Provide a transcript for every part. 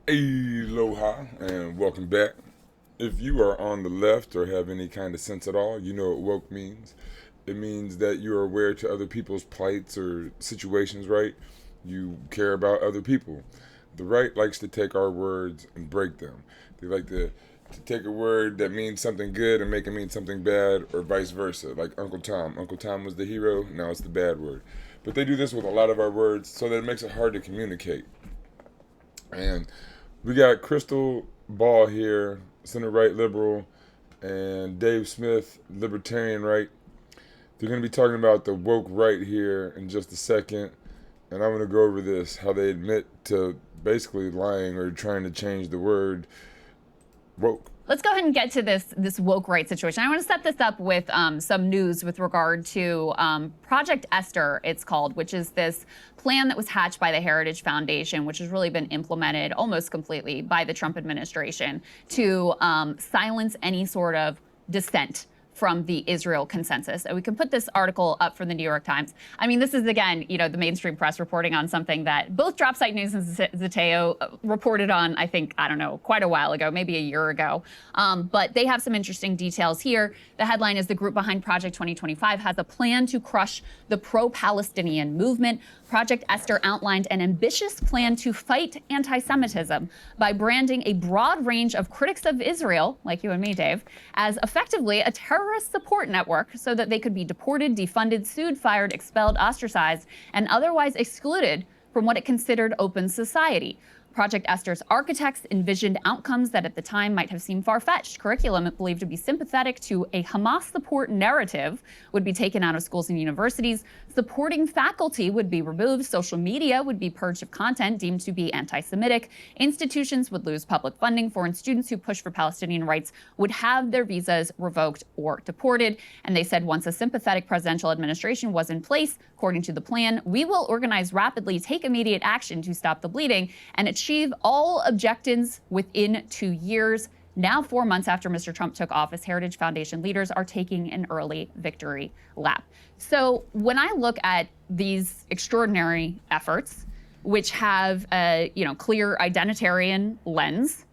Aloha and welcome back. If you are on the left or have any kind of sense at all, you know what woke means. It means that you are aware to other people's plights or situations, right? You care about other people. The right likes to take our words and break them. They like to take a word that means something good and make it mean something bad, or vice versa. Like Uncle Tom. Uncle Tom was the hero, now it's the bad word. But they do this with a lot of our words, so that it makes it hard to communicate. And we got Krystal Ball here, center right liberal, and Dave Smith, libertarian right. They're going to be talking about the woke right here in just a second. And I'm going to go over this, how they admit to basically lying or trying to change the word woke. Let's go ahead and get to this woke right situation. I want to set this up with some news with regard to Project Esther, it's called, which is this plan that was hatched by the Heritage Foundation, which has really been implemented almost completely by the Trump administration to silence any sort of dissent from the Israel consensus. And we can put this article up from the New York Times. I mean, this is, again, the mainstream press reporting on something that both Dropsite News and Zateo reported on, I think, I don't know, quite a while ago, maybe a year ago. But they have some interesting details here. The headline is the group behind Project 2025 has a plan to crush the pro-Palestinian movement. Project Esther outlined an ambitious plan to fight anti-Semitism by branding a broad range of critics of Israel, like you and me, Dave, as effectively a terrorist support network so that they could be deported, defunded, sued, fired, expelled, ostracized, and otherwise excluded from what it considered open society. Project Esther's architects envisioned outcomes that at the time might have seemed far-fetched. Curriculum believed to be sympathetic to a Hamas support narrative would be taken out of schools and universities. Supporting faculty would be removed. Social media would be purged of content deemed to be anti-Semitic. Institutions would lose public funding. Foreign students who push for Palestinian rights would have their visas revoked or deported. And they said once a sympathetic presidential administration was in place, according to the plan, we will organize rapidly, take immediate action to stop the bleeding, and achieve all objectives within 2 years. Now, 4 months after Mr. Trump took office, Heritage Foundation leaders are taking an early victory lap. So when I look at these extraordinary efforts, which have a clear identitarian lens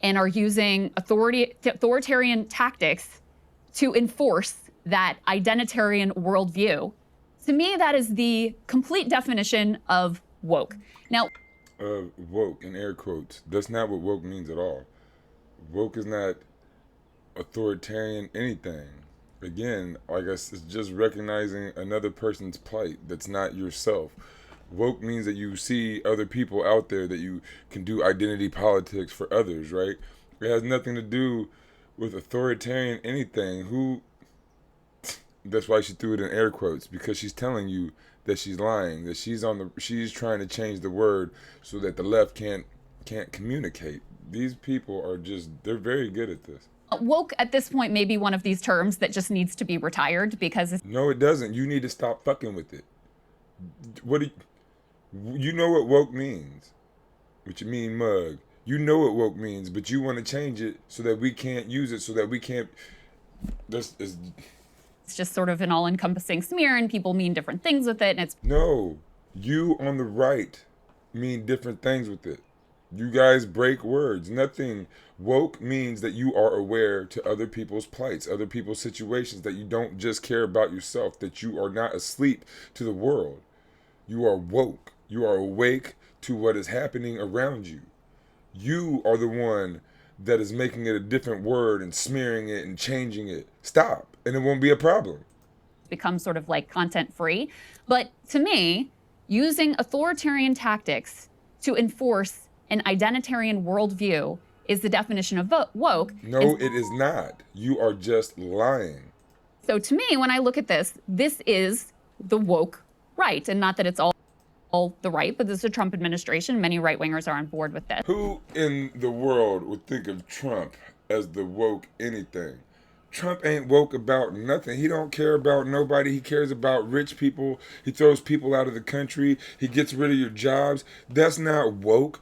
and are using authoritarian tactics to enforce that identitarian worldview, to me, that is the complete definition of woke. Now, woke in air quotes. That's not what woke means at all. Woke is not authoritarian anything. Again, I guess it's just recognizing another person's plight that's not yourself. Woke means that you see other people out there, that you can do identity politics for others, right? It has nothing to do with authoritarian anything. That's why she threw it in air quotes, because she's telling you that she's lying, that she's trying to change the word so that the left can't communicate. These people are they're very good at this. Woke at this point may be one of these terms that just needs to be retired because No, it doesn't. You need to stop fucking with it. You know what woke means? What you mean mug? You know what woke means, but you want to change it so that we can't use it, so that we can't. It's just sort of an all-encompassing smear, and people mean different things with it. And it's no, you on the right mean different things with it. You guys break words. Nothing. Woke means that you are aware to other people's plights, other people's situations, that you don't just care about yourself, that you are not asleep to the world. You are woke. You are awake to what is happening around you. You are the one that is making it a different word and smearing it and changing it. Stop, and it won't be a problem. Become sort of like content free. But to me, using authoritarian tactics to enforce an identitarian worldview is the definition of woke. No, it is not. You are just lying. So to me, when I look at this is the woke right, and not that it's all the right, but this is the Trump administration. Many right-wingers are on board with this. Who in the world would think of Trump as the woke anything? Trump ain't woke about nothing. He don't care about nobody. He cares about rich people. He throws people out of the country. He gets rid of your jobs. That's not woke.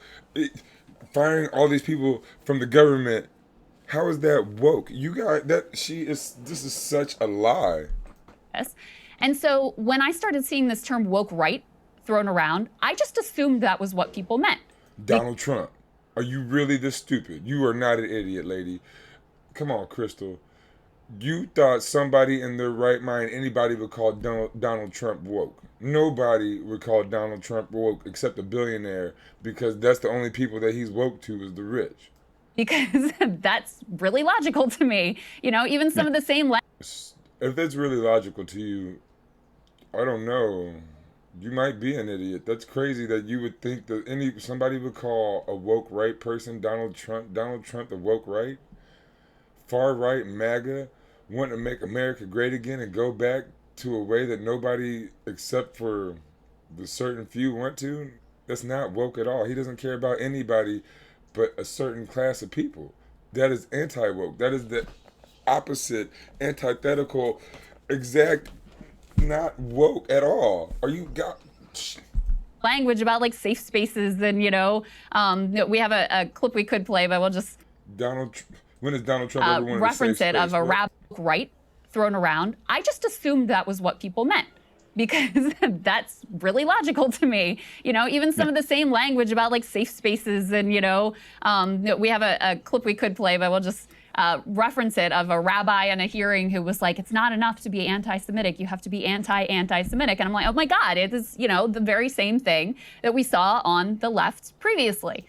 Firing all these people from the government, how is that woke? This is such a lie. Yes. And so when I started seeing this term woke right thrown around, I just assumed that was what people meant. Donald Trump. Are you really this stupid? You are not an idiot, lady. Come on, Krystal. You thought somebody in their right mind, anybody would call Donald Trump woke. Nobody would call Donald Trump woke except a billionaire, because that's the only people that he's woke to is the rich. Because that's really logical to me. Even some of the same If that's really logical to you, I don't know. You might be an idiot. That's crazy that you would think that somebody would call a woke right person Donald Trump the woke right, far right MAGA, wanting to make America great again and go back to a way that nobody except for the certain few want to. That's not woke at all. He doesn't care about anybody but a certain class of people. That is anti woke. That is the opposite, antithetical, exact, not woke at all. Are you got? language about like safe spaces and we have a clip we could play, but we'll just When has Donald Trump ever wanted reference a safe it space? of a rap right thrown around. I just assumed that was what people meant, because that's really logical to me. Even some of the same language about like safe spaces and we have a clip we could play, but we'll just reference it of a rabbi in a hearing who was like, it's not enough to be anti-Semitic, you have to be anti-Semitic. And I'm like, oh my God, it is the very same thing that we saw on the left previously.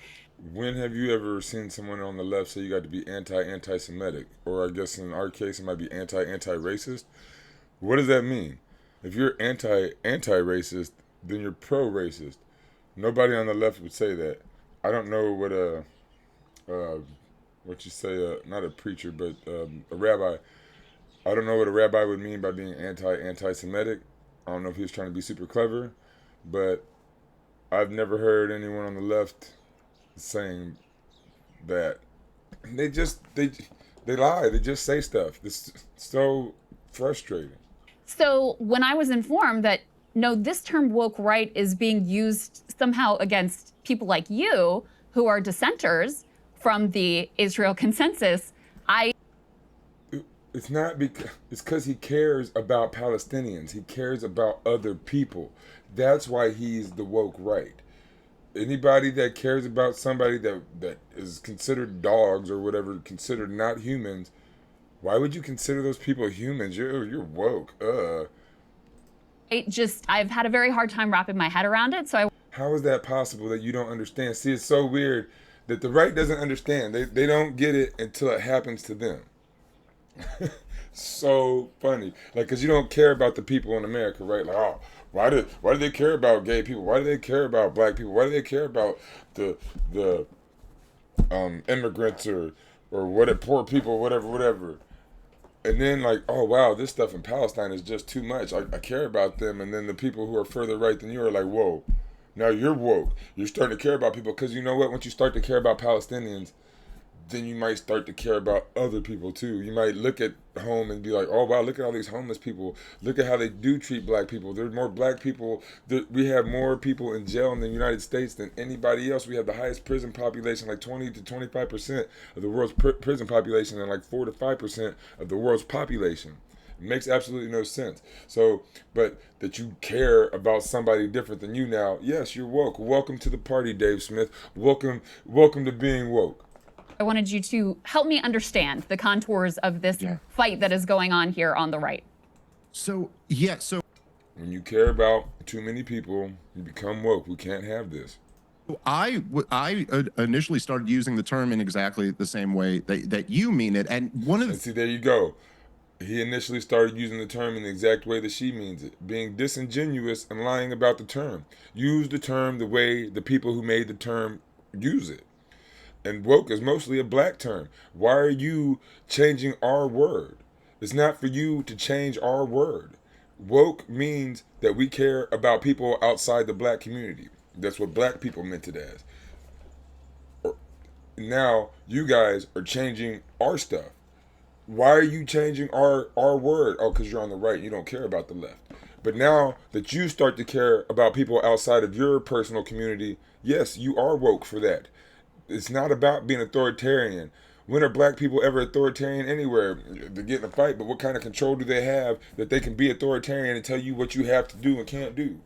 When have you ever seen someone on the left say you got to be anti-Semitic? Or I guess in our case it might be anti-racist. What does that mean? If you're anti-racist, then you're pro-racist. Nobody on the left would say that. I don't know what you say, not a preacher, but a rabbi. I don't know what a rabbi would mean by being anti-Semitic. I don't know if he was trying to be super clever, but I've never heard anyone on the left saying that. They lie. They just say stuff. It's so frustrating. So when I was informed that no, this term woke right is being used somehow against people like you who are dissenters from the Israel consensus, It's not because it's because he cares about Palestinians. He cares about other people. That's why he's the woke right. Anybody that cares about somebody that is considered dogs or whatever, considered not humans, why would you consider those people humans? You're woke. I've had a very hard time wrapping my head around it. How is that possible that you don't understand? See, it's so weird that the right doesn't understand. They don't get it until it happens to them. So funny, like, because you don't care about the people in America, right? Like, oh, why do they care about gay people? Why do they care about black people? Why do they care about the immigrants or what, poor people, whatever? And then like, oh wow, this stuff in Palestine is just too much. I care about them, and then the people who are further right than you are like, whoa, now you're woke. You're starting to care about people, because you know what? Once you start to care about Palestinians, then you might start to care about other people too. You might look at home and be like, oh wow, look at all these homeless people. Look at how they do treat black people. There's more black people. We have more people in jail in the United States than anybody else. We have the highest prison population, like 20 to 25% of the world's prison population, and like 4 to 5% of the world's population. It makes absolutely no sense. So, but that you care about somebody different than you now, yes, you're woke. Welcome to the party, Dave Smith. Welcome to being woke. I wanted you to help me understand the contours of this fight that is going on here on the right. So When you care about too many people, you become woke. We can't have this. I initially started using the term in exactly the same way that you mean it, and see, there you go. He initially started using the term in the exact way that she means it, being disingenuous and lying about the term. Use the term the way the people who made the term use it. And woke is mostly a black term. Why are you changing our word? It's not for you to change our word. Woke means that we care about people outside the black community. That's what black people meant it as. Now you guys are changing our stuff. Why are you changing our word? Oh, because you're on the right. You don't care about the left. But now that you start to care about people outside of your personal community, yes, you are woke for that. It's not about being authoritarian. When are black people ever authoritarian anywhere? They get in a fight, but what kind of control do they have that they can be authoritarian and tell you what you have to do and can't do?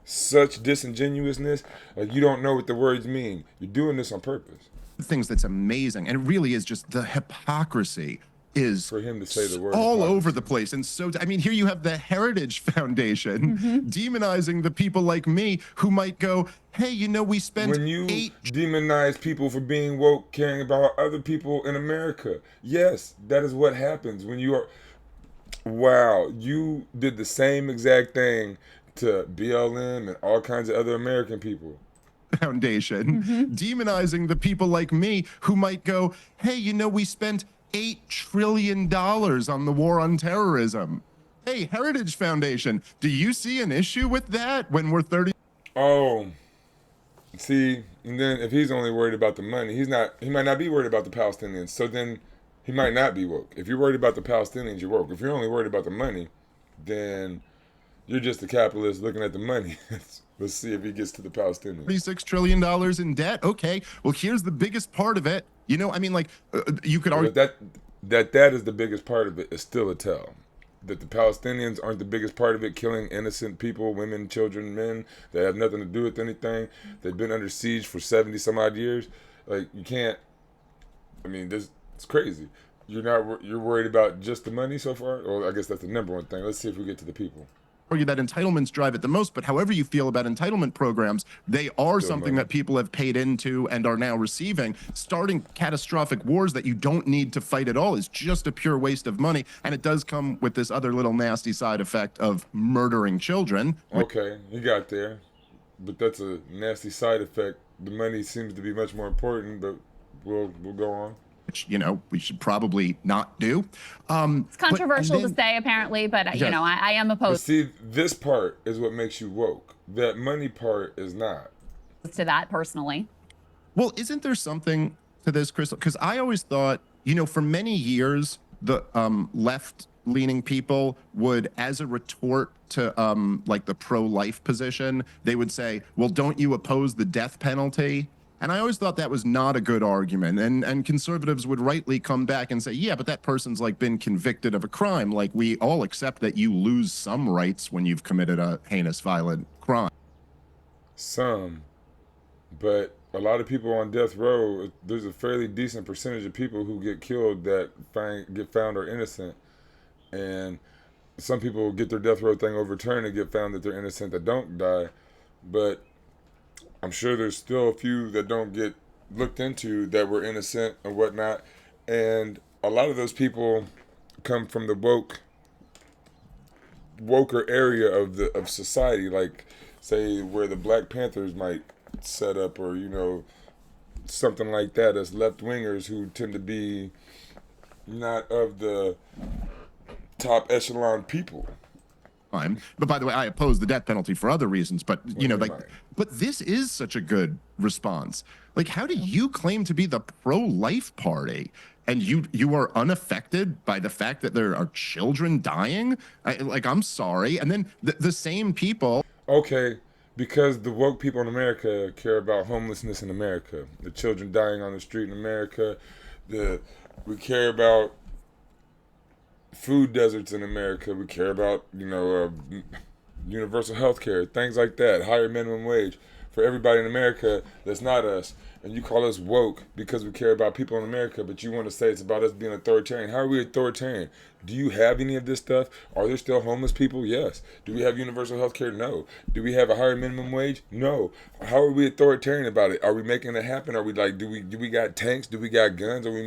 such disingenuousness. Like, you don't know what the words mean. You're doing this on purpose. Things that's amazing, and it really is just the hypocrisy is For him to say the word all hypocrisy. over the place. And so, I mean, here you have the Heritage Foundation demonizing the people like me who might go, hey, you know, we spent When you demonize people for being woke, caring about other people in America, yes, that is what happens when you are. Wow, you did the same exact thing to BLM and all kinds of other American people. Foundation demonizing the people like me who might go, hey, you know, we spent $8 trillion on the war on terrorism. Hey, Heritage Foundation, do you see an issue with that when we're 30? Oh, see, and then if he's only worried about the money, he might not be worried about the Palestinians. So then he might not be woke. If you're worried about the Palestinians, you're woke. If you're only worried about the money, then you're just a capitalist looking at the money. Let's see if he gets to the Palestinians. $36 trillion in debt. Okay, well, here's the biggest part of it. You know, I mean, like, you could argue But that is the biggest part of it is still a tell. That the Palestinians aren't the biggest part of it, killing innocent people, women, children, men that have nothing to do with anything. They've been under siege for 70 some odd years. Like, you can't, I mean, it's crazy. You're worried about just the money so far? Well, I guess that's the number one thing. Let's see if we get to the people. that entitlements drive it the most, but however you feel about entitlement programs, they are Still something money. that people have paid into and are now receiving. Starting catastrophic wars that you don't need to fight at all is just a pure waste of money, and it does come with this other little nasty side effect of murdering children. Okay, you got there. But that's a nasty side effect. The money seems to be much more important, but we'll go on. Which, you know, we should probably not do. It's controversial to say, apparently, but you Yes. know, I am But opposed see, this part is what makes you woke. That money part is not. to that personally. Well, isn't there something to this, Krystal? Because I always thought, you know, for many years, the left-leaning people would, as a retort to like the pro-life position, they would say, well, don't you oppose the death penalty? And I always thought that was not a good argument. And conservatives would rightly come back and say, yeah, but that person's like been convicted of a crime. Like, we all accept that you lose some rights when you've committed a heinous, violent crime. Some. But a lot of people on death row, there's a fairly decent percentage of people who get killed that get found are innocent. And some people get their death row thing overturned and get found that they're innocent that don't die. But I'm sure there's still a few that don't get looked into that were innocent and whatnot. And a lot of those people come from the woker area of society, like say where the Black Panthers might set up, or you know, something like that, as left wingers who tend to be not of the top echelon people. But by the way, I oppose the death penalty for other reasons. But you know, you like, might. but this is such a good response. Like, how do you claim to be the pro-life party and you are unaffected by the fact that there are children dying? I'm sorry. And then the same people. Okay, because the woke people in America care about homelessness in America, the children dying on the street in America, we care about food deserts in America. We care about, you know, universal health care, things like that, higher minimum wage for everybody in America that's not us. And you call us woke because we care about people in America, but you want to say it's about us being authoritarian. How are we authoritarian? Do you have any of this stuff? Are there still homeless people? Yes. Do we have universal health care? No. Do we have a higher minimum wage? No. How are we authoritarian about it? Are we making it happen? Are we like, do we got tanks? Do we got guns? Are we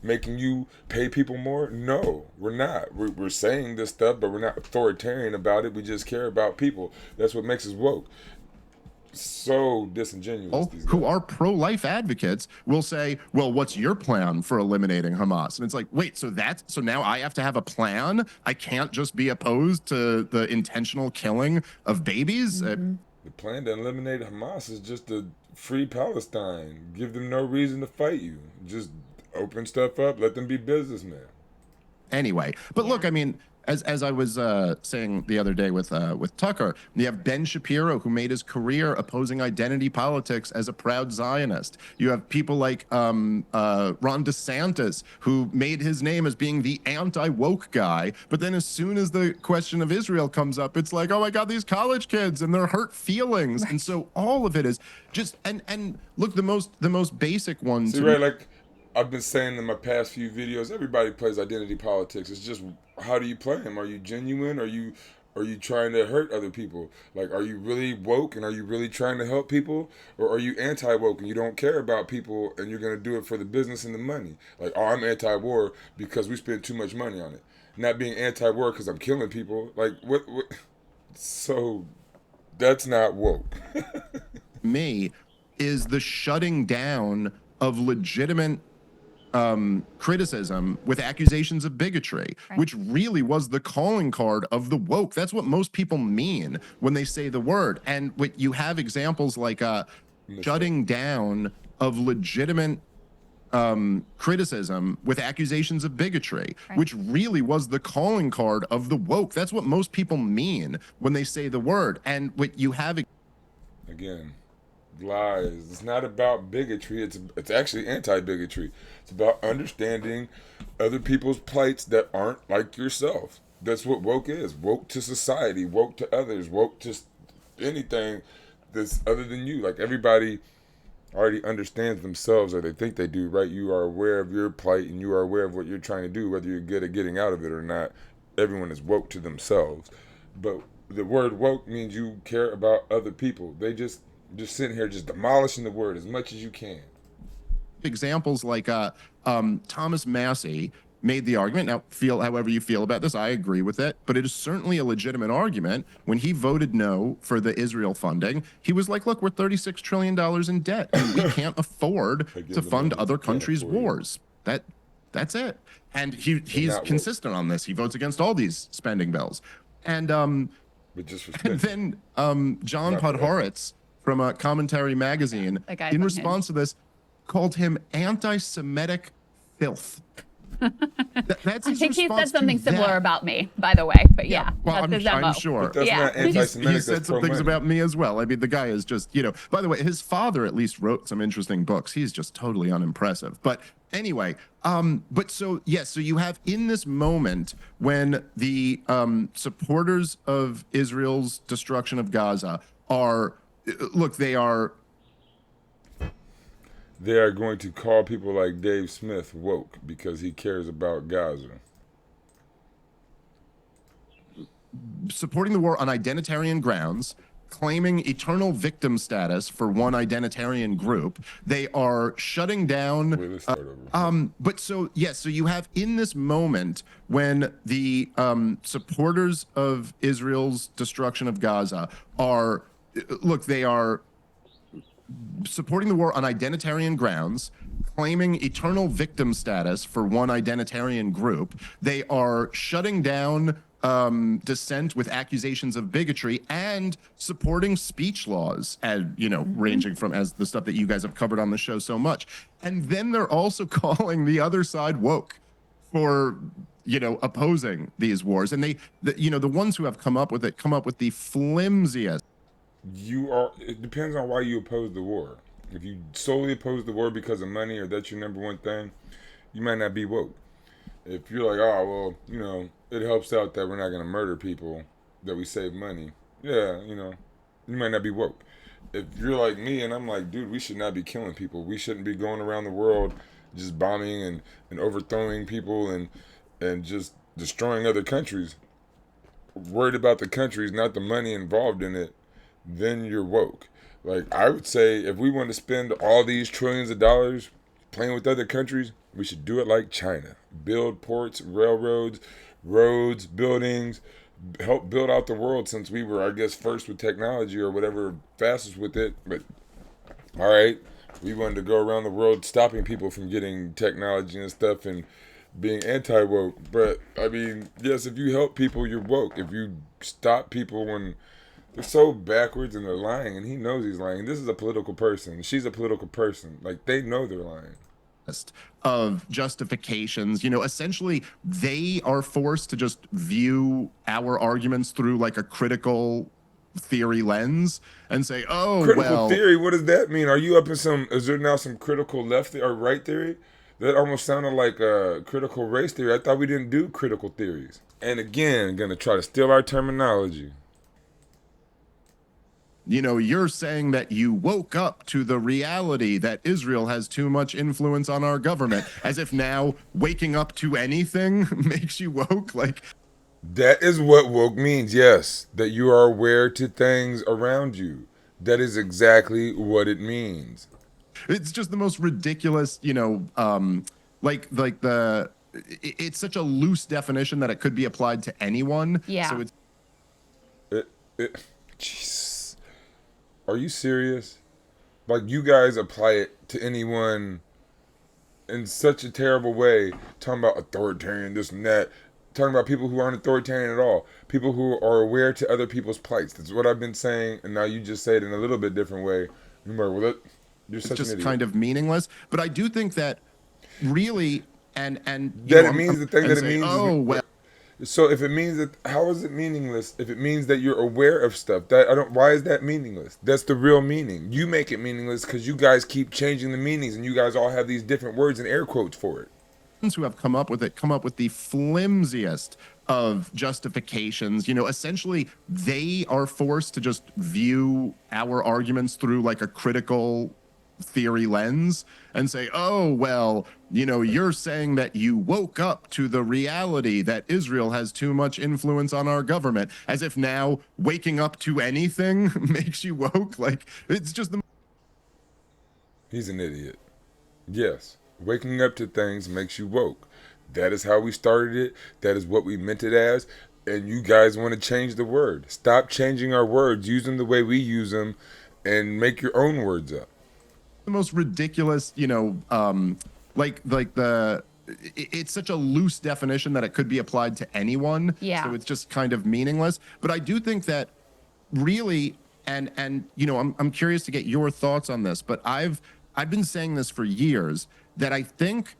making you pay people more? No, we're not. We're saying this stuff, but we're not authoritarian about it. We just care about people. That's what makes us woke. So disingenuous. Who are pro-life advocates will say, well, what's your plan for eliminating Hamas? And it's like, wait, so now I have to have a plan? I can't just be opposed to the intentional killing of babies? The plan to eliminate Hamas is just to free Palestine. Give them no reason to fight you. Just open stuff up, let them be businessmen. Anyway, but look, I mean, as I was saying the other day with Tucker, you have Ben Shapiro, who made his career opposing identity politics as a proud Zionist. You have people like Ron DeSantis, who made his name as being the anti-woke guy. But then as soon as the question of Israel comes up, it's like, oh my God, these college kids and their hurt feelings. And so all of it is just and look, the most basic one See, to right, like I've been saying in my past few videos, everybody plays identity politics. It's just how do you play them? Are you genuine? Are you trying to hurt other people? Like, are you really woke and are you really trying to help people, or are you anti-woke and you don't care about people and you're gonna do it for the business and the money? Like, oh, I'm anti-war because we spend too much money on it. Not being anti-war because I'm killing people. Like, what? So that's not woke. me is the shutting down of legitimate criticism with accusations of bigotry, Right. which really was the calling card of the woke. That's what most people mean when they say the word. And what you have examples like shutting down of legitimate criticism with accusations of bigotry, Right. which really was the calling card of the woke. That's what most people mean when they say the word. And what you have Again, lies. It's not about bigotry. It's actually anti-bigotry. It's about understanding other people's plights that aren't like yourself. That's what woke is. Woke to society, woke to others, woke to anything that's other than you. Like, everybody already understands themselves, or they think they do, right? You are aware of your plight and you are aware of what you're trying to do, whether you're good at getting out of it or not. Everyone is woke to themselves. But the word woke means you care about other people. They just sitting here just demolishing the word as much as you can. examples like Thomas Massey made the argument. Now, feel however you feel about this, I agree with it, but it is certainly a legitimate argument. When he voted no for the Israel funding, he was like, look, we're $36 trillion in debt, and we can't afford to fund other countries' wars. That's it. And he's consistent on this. He votes against all these spending bills. And But just and then John Podhoretz from Commentary Magazine, in response to this, called him anti-Semitic filth. That's I his think he said response to something similar that. about me, by the way. But yeah, Well, that's his MO. I'm sure. But that's Yeah. not anti-Semitic. He said some things about me as well. I mean, the guy is just, by the way, his father at least wrote some interesting books. He's just totally unimpressive. But anyway, but so you have in this moment when the supporters of Israel's destruction of Gaza are, look, they are going to call people like Dave Smith woke because he cares about Gaza. supporting the war on identitarian grounds, claiming eternal victim status for one identitarian group. They are shutting down. Wait, let's start over. But so you have in this moment when the supporters of Israel's destruction of Gaza are, look, they are supporting the war on identitarian grounds, claiming eternal victim status for one identitarian group. They are shutting down dissent with accusations of bigotry and supporting speech laws, and ranging from as the stuff that you guys have covered on the show so much. And then they're also calling the other side woke for opposing these wars. And the ones who have come up with the flimsiest. It depends on why you oppose the war. If you solely oppose the war because of money, or that's your number one thing, you might not be woke. If you're like, oh, well, it helps out that we're not going to murder people, that we save money, yeah, you might not be woke. If you're like me and I'm like, dude, we should not be killing people. We shouldn't be going around the world just bombing and overthrowing people and just destroying other countries. Worried about the countries, not the money involved in it, then you're woke. Like, I would say if we want to spend all these trillions of dollars playing with other countries, we should do it like China. Build ports, railroads, roads, buildings, help build out the world, since we were, I guess, first with technology or whatever, fastest with it. But all right, we wanted to go around the world stopping people from getting technology and stuff and being anti-woke. But I mean, yes, if you help people, you're woke. If you stop people when they're so backwards and they're lying, and he knows he's lying. This is a political person. She's a political person. Like, they know they're lying. of justifications. Essentially, they are forced to just view our arguments through like a critical theory lens and say, oh, Critical well, theory, what does that mean? Are you up in some, is there now some critical or right theory? That almost sounded like critical race theory. I thought we didn't do critical theories. And again, gonna try to steal our terminology. you're saying that you woke up to the reality that Israel has too much influence on our government, as if now waking up to anything makes you woke. Like, That is what woke means, yes. That you are aware to things around you. That is exactly what it means. it's just the most ridiculous, like it's such a loose definition that it could be applied to anyone. Yeah. So it's Jesus. Are you serious? Like, you guys apply it to anyone in such a terrible way, talking about authoritarian, this and that, talking about people who aren't authoritarian at all, people who are aware to other people's plights. That's what I've been saying, and now you just say it in a little bit different way. You're like, well, you're such an just idiot. kind of meaningless. But I do think that really, and That it means the thing that it say, means oh, is, well, so if it means that, how is it meaningless? If it means that you're aware of stuff, that I don't. Why is that meaningless? That's the real meaning. You make it meaningless because you guys keep changing the meanings, and you guys all have these different words and air quotes for it. who have come up with the flimsiest of justifications. Essentially, they are forced to just view our arguments through like a critical theory lens and say, oh, well, you're saying that you woke up to the reality that Israel has too much influence on our government, as if now waking up to anything makes you woke. Like, it's just the He's an idiot. Yes, waking up to things makes you woke. That is how we started it. That is what we meant it as. And you guys want to change the word. Stop changing our words. Use them the way we use them and make your own words up. most ridiculous, it's such a loose definition that it could be applied to anyone. Yeah. So it's just kind of meaningless. But I do think that really, and I'm curious to get your thoughts on this, but I've been saying this for years, that I think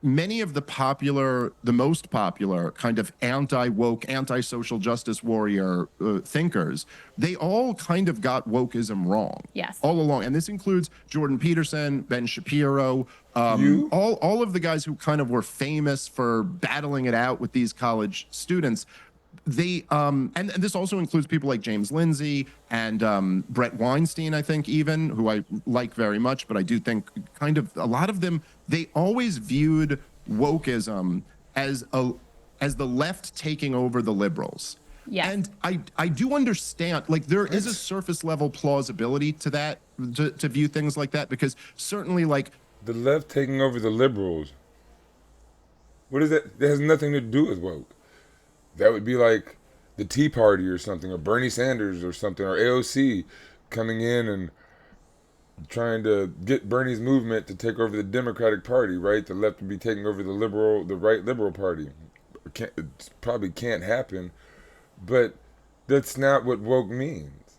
many of the most popular kind of anti-woke, anti-social justice warrior thinkers, they all kind of got wokeism wrong. Yes. All along. And this includes Jordan Peterson, Ben Shapiro, all of the guys who kind of were famous for battling it out with these college students. They and this also includes people like James Lindsay and Brett Weinstein, I think, even, who I like very much, but I do think kind of a lot of them, they always viewed wokeism as the left taking over the liberals. Yes. And I do understand, like, there is a surface level plausibility to that, to view things like that, because certainly, like, The left taking over the liberals. What is that? That has nothing to do with woke. That would be like the Tea Party or something, or Bernie Sanders or something, or AOC coming in and trying to get Bernie's movement to take over the Democratic Party, right? The left would be taking over the right liberal party. It probably can't happen, but that's not what woke means.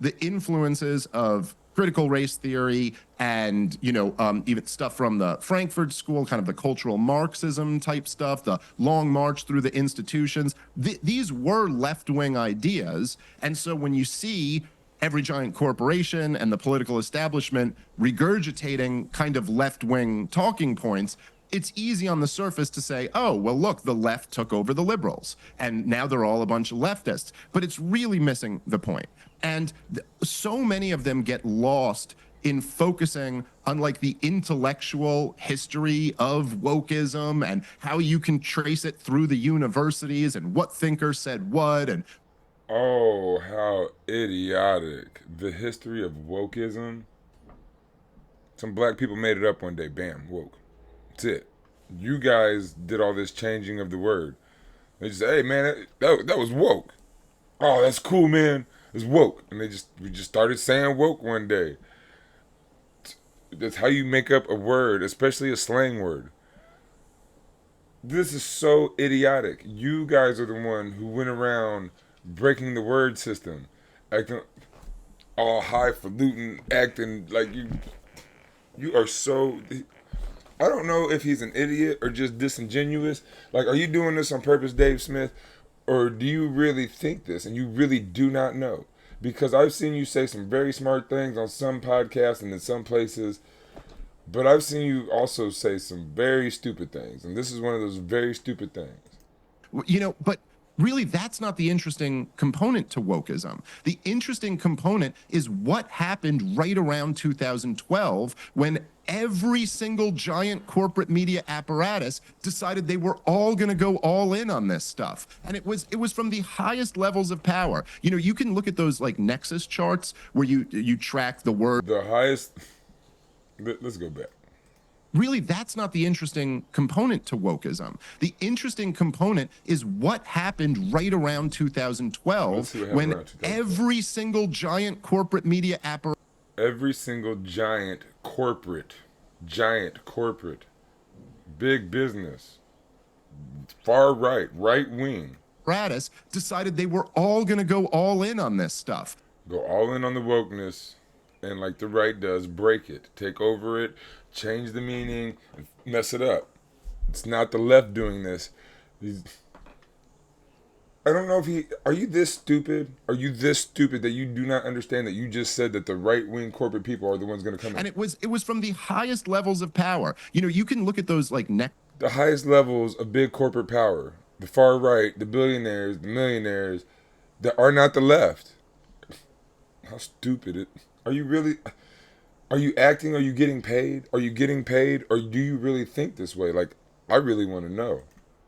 the influences of critical race theory and even stuff from the Frankfurt School, kind of the cultural Marxism type stuff, the long march through the institutions, these were left-wing ideas. And so when you see every giant corporation and the political establishment regurgitating kind of left-wing talking points, it's easy on the surface to say, oh, well, look, the left took over the liberals, and now they're all a bunch of leftists. But it's really missing the point. And so many of them get lost in focusing on like the intellectual history of wokeism and how you can trace it through the universities and what thinkers said what. And Oh, how idiotic. The history of wokeism. Some black people made it up one day. Bam, woke. That's it. You guys did all this changing of the word. They just say, hey man, that was woke. Oh, that's cool, man. It's woke. And we just started saying woke one day. That's how you make up a word, especially a slang word. This is so idiotic. You guys are the one who went around breaking the word system, acting all highfalutin, acting like you. You are so. I don't know if he's an idiot or just disingenuous. Like, are you doing this on purpose, Dave Smith? Or do you really think this and you really do not know? Because I've seen you say some very smart things on some podcasts and in some places, but I've seen you also say some very stupid things. And this is one of those very stupid things. But really, that's not the interesting component to wokeism. The interesting component is what happened right around 2012 when every single giant corporate media apparatus decided they were all going to go all in on this stuff. And it was from the highest levels of power. You can look at those like Nexus charts where you track the word. The highest. Let's go back. Really, that's not the interesting component to wokeism. The interesting component is what happened right around 2012 when every single giant corporate media apparatus. Every single giant corporate, big business, far right wing, apparatus decided they were all going to go all in on this stuff. Go all in on the wokeness, and like the right does, break it, take over it, change the meaning, mess it up. It's not the left doing this. I don't know if he. Are you this stupid? Are you this stupid that you do not understand that you just said that the right wing corporate people are the ones going to come in? And it was from the highest levels of power. You can look at those like the highest levels of big corporate power, the far right, the billionaires, the millionaires, that are not the left. How stupid it. Are you really? Are you acting? Are you getting paid? Are you getting paid? Or do you really think this way? Like, I really want to know.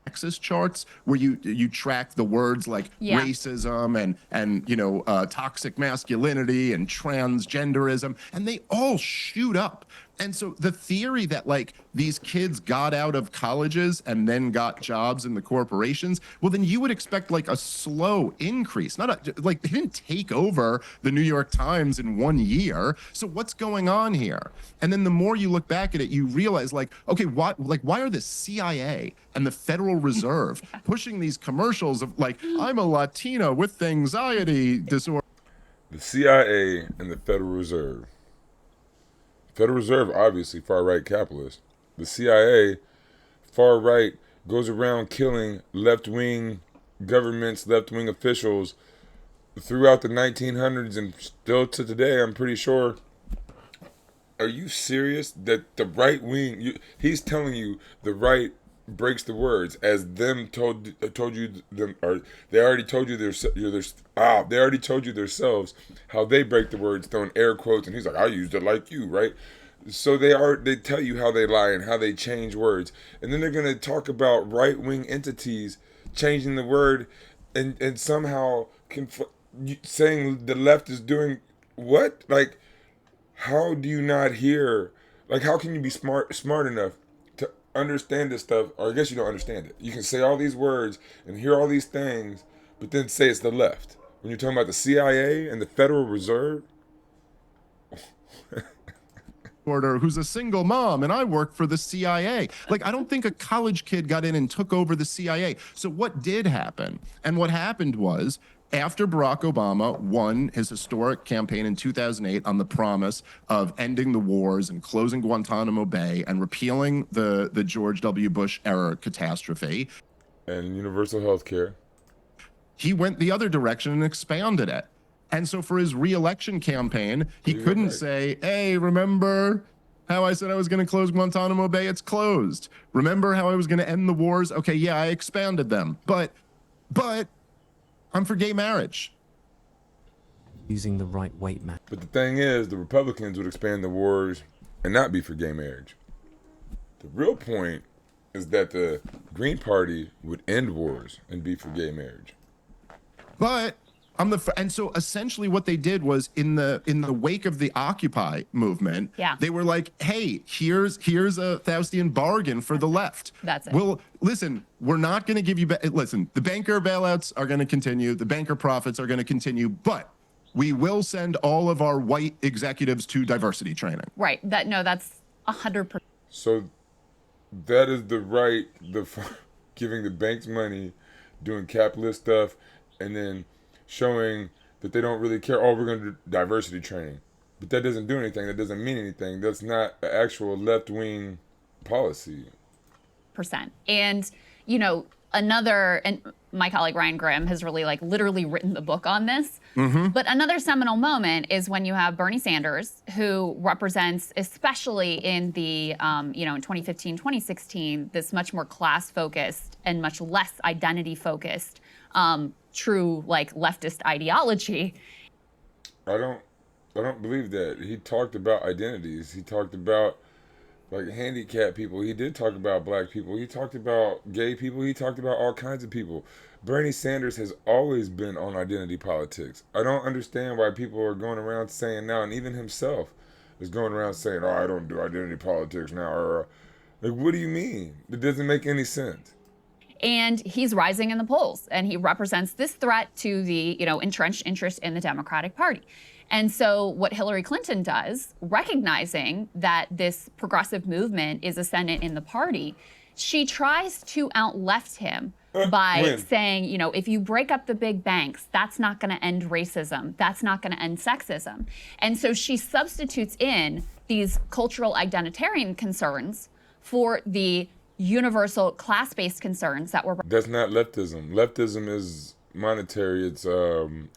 Nexus charts where you track the words like racism and toxic masculinity and transgenderism, and they all shoot up. And so the theory that like these kids got out of colleges and then got jobs in the corporations, well, then you would expect like a slow increase, like they didn't take over the New York Times in 1 year. So what's going on here? And then the more you look back at it, you realize like, okay, why are the CIA and the Federal Reserve pushing these commercials of like, I'm a Latina with anxiety disorder? The CIA and the Federal Reserve. Federal Reserve, obviously, far-right capitalist. The CIA, far-right, goes around killing left-wing governments, left-wing officials throughout the 1900s and still to today, I'm pretty sure. Are you serious that the right wing, he's telling you the right breaks the words as them told you them, or they already told you they already told you themselves how they break the words, throwing air quotes, and he's like, I used it like you, right? So they tell you how they lie and how they change words, and then they're gonna talk about right wing entities changing the word and somehow saying the left is doing what? Like, how do you not hear? Like, how can you be smart enough to understand this stuff? Or I guess you don't understand it. You can say all these words and hear all these things, but then say it's the left. When you're talking about the CIA and the Federal Reserve. Who's a single mom, and I work for the CIA. Like, I don't think a college kid got in and took over the CIA. So what did happen? And what happened was, after Barack Obama won his historic campaign in 2008 on the promise of ending the wars and closing Guantanamo Bay and repealing the George W. Bush era catastrophe, and universal health care, he went the other direction and expanded it. And so for his re-election campaign, he couldn't say, hey, remember how I said I was going to close Guantanamo Bay? It's closed. Remember how I was going to end the wars? Okay, yeah, I expanded them. But I'm for gay marriage. Using the right weight, man. But the thing is, the Republicans would expand the wars and not be for gay marriage. The real point is that the Green Party would end wars and be for gay marriage. But and so essentially what they did was in the wake of the Occupy movement, they were like, hey, here's a Faustian bargain for the left. That's it. Well, listen, we're not going to give you, listen, the banker bailouts are going to continue. The banker profits are going to continue, but we will send all of our white executives to diversity training. Right. That's 100%. So that is the right, giving the banks money, doing capitalist stuff, and then showing that they don't really care. Oh, we're going to do diversity training. But that doesn't do anything. That doesn't mean anything. That's not an actual left-wing policy. Percent. And, you know, and my colleague Ryan Grimm has really like literally written the book on this. But another seminal moment is when you have Bernie Sanders, who represents, especially in the, you know, in 2015, 2016, this much more class focused and much less identity focused, true like leftist ideology. I don't believe that. He talked about identities. He talked about like handicapped people. He did talk about black people. He talked about gay people. He talked about all kinds of people. Bernie Sanders has always been on identity politics. I don't understand why people are going around saying now, and even himself is going around saying, "Oh, I don't do identity politics now." Or like, what do you mean? It doesn't make any sense. And he's rising in the polls, and he represents this threat to the, you know, entrenched interest in the Democratic Party. And so what Hillary Clinton does, recognizing that this progressive movement is ascendant in the party, she tries to out-left him by saying, you know, if you break up the big banks, that's not going to end racism. That's not going to end sexism. And so she substitutes in these cultural identitarian concerns for the universal class-based concerns that were. That's not leftism. Leftism is monetary. It's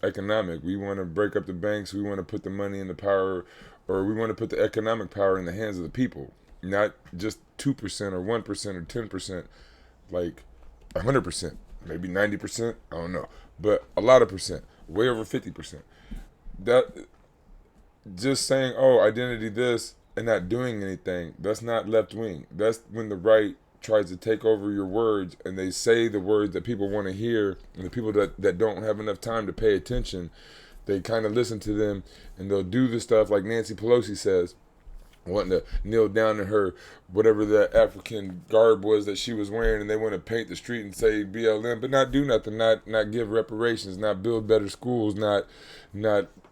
economic. We want to break up the banks. We want to put the money in the power, or we want to put the economic power in the hands of the people, not just 2% or 1% or 10%, like 100%, maybe 90%. I don't know, but a lot of percent, way over 50%. That just saying, oh, identity this and not doing anything, that's not left wing. That's when the right tries to take over your words and they say the words that people want to hear, and the people that don't have enough time to pay attention, they kind of listen to them and they'll do the stuff like Nancy Pelosi says, wanting to kneel down in her whatever that African garb was that she was wearing, and they want to paint the street and say BLM, but not do nothing, not give reparations, not build better schools, not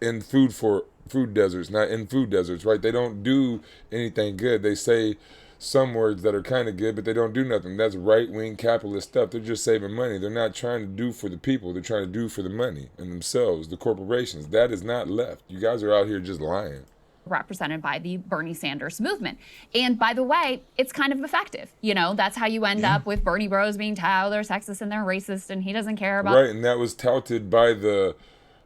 end food deserts, not in food deserts, right? They don't do anything good. They say some words that are kind of good, but they don't do nothing. That's right-wing capitalist stuff. They're just saving money. They're not trying to do for the people. They're trying to do for the money and themselves, the corporations. That is not left. You guys are out here just lying. Represented by the Bernie Sanders movement. And by the way, it's kind of effective. You know, that's how you end up with Bernie bros being touted, they're sexist and they're racist, and he doesn't care about. Right, and that was touted by the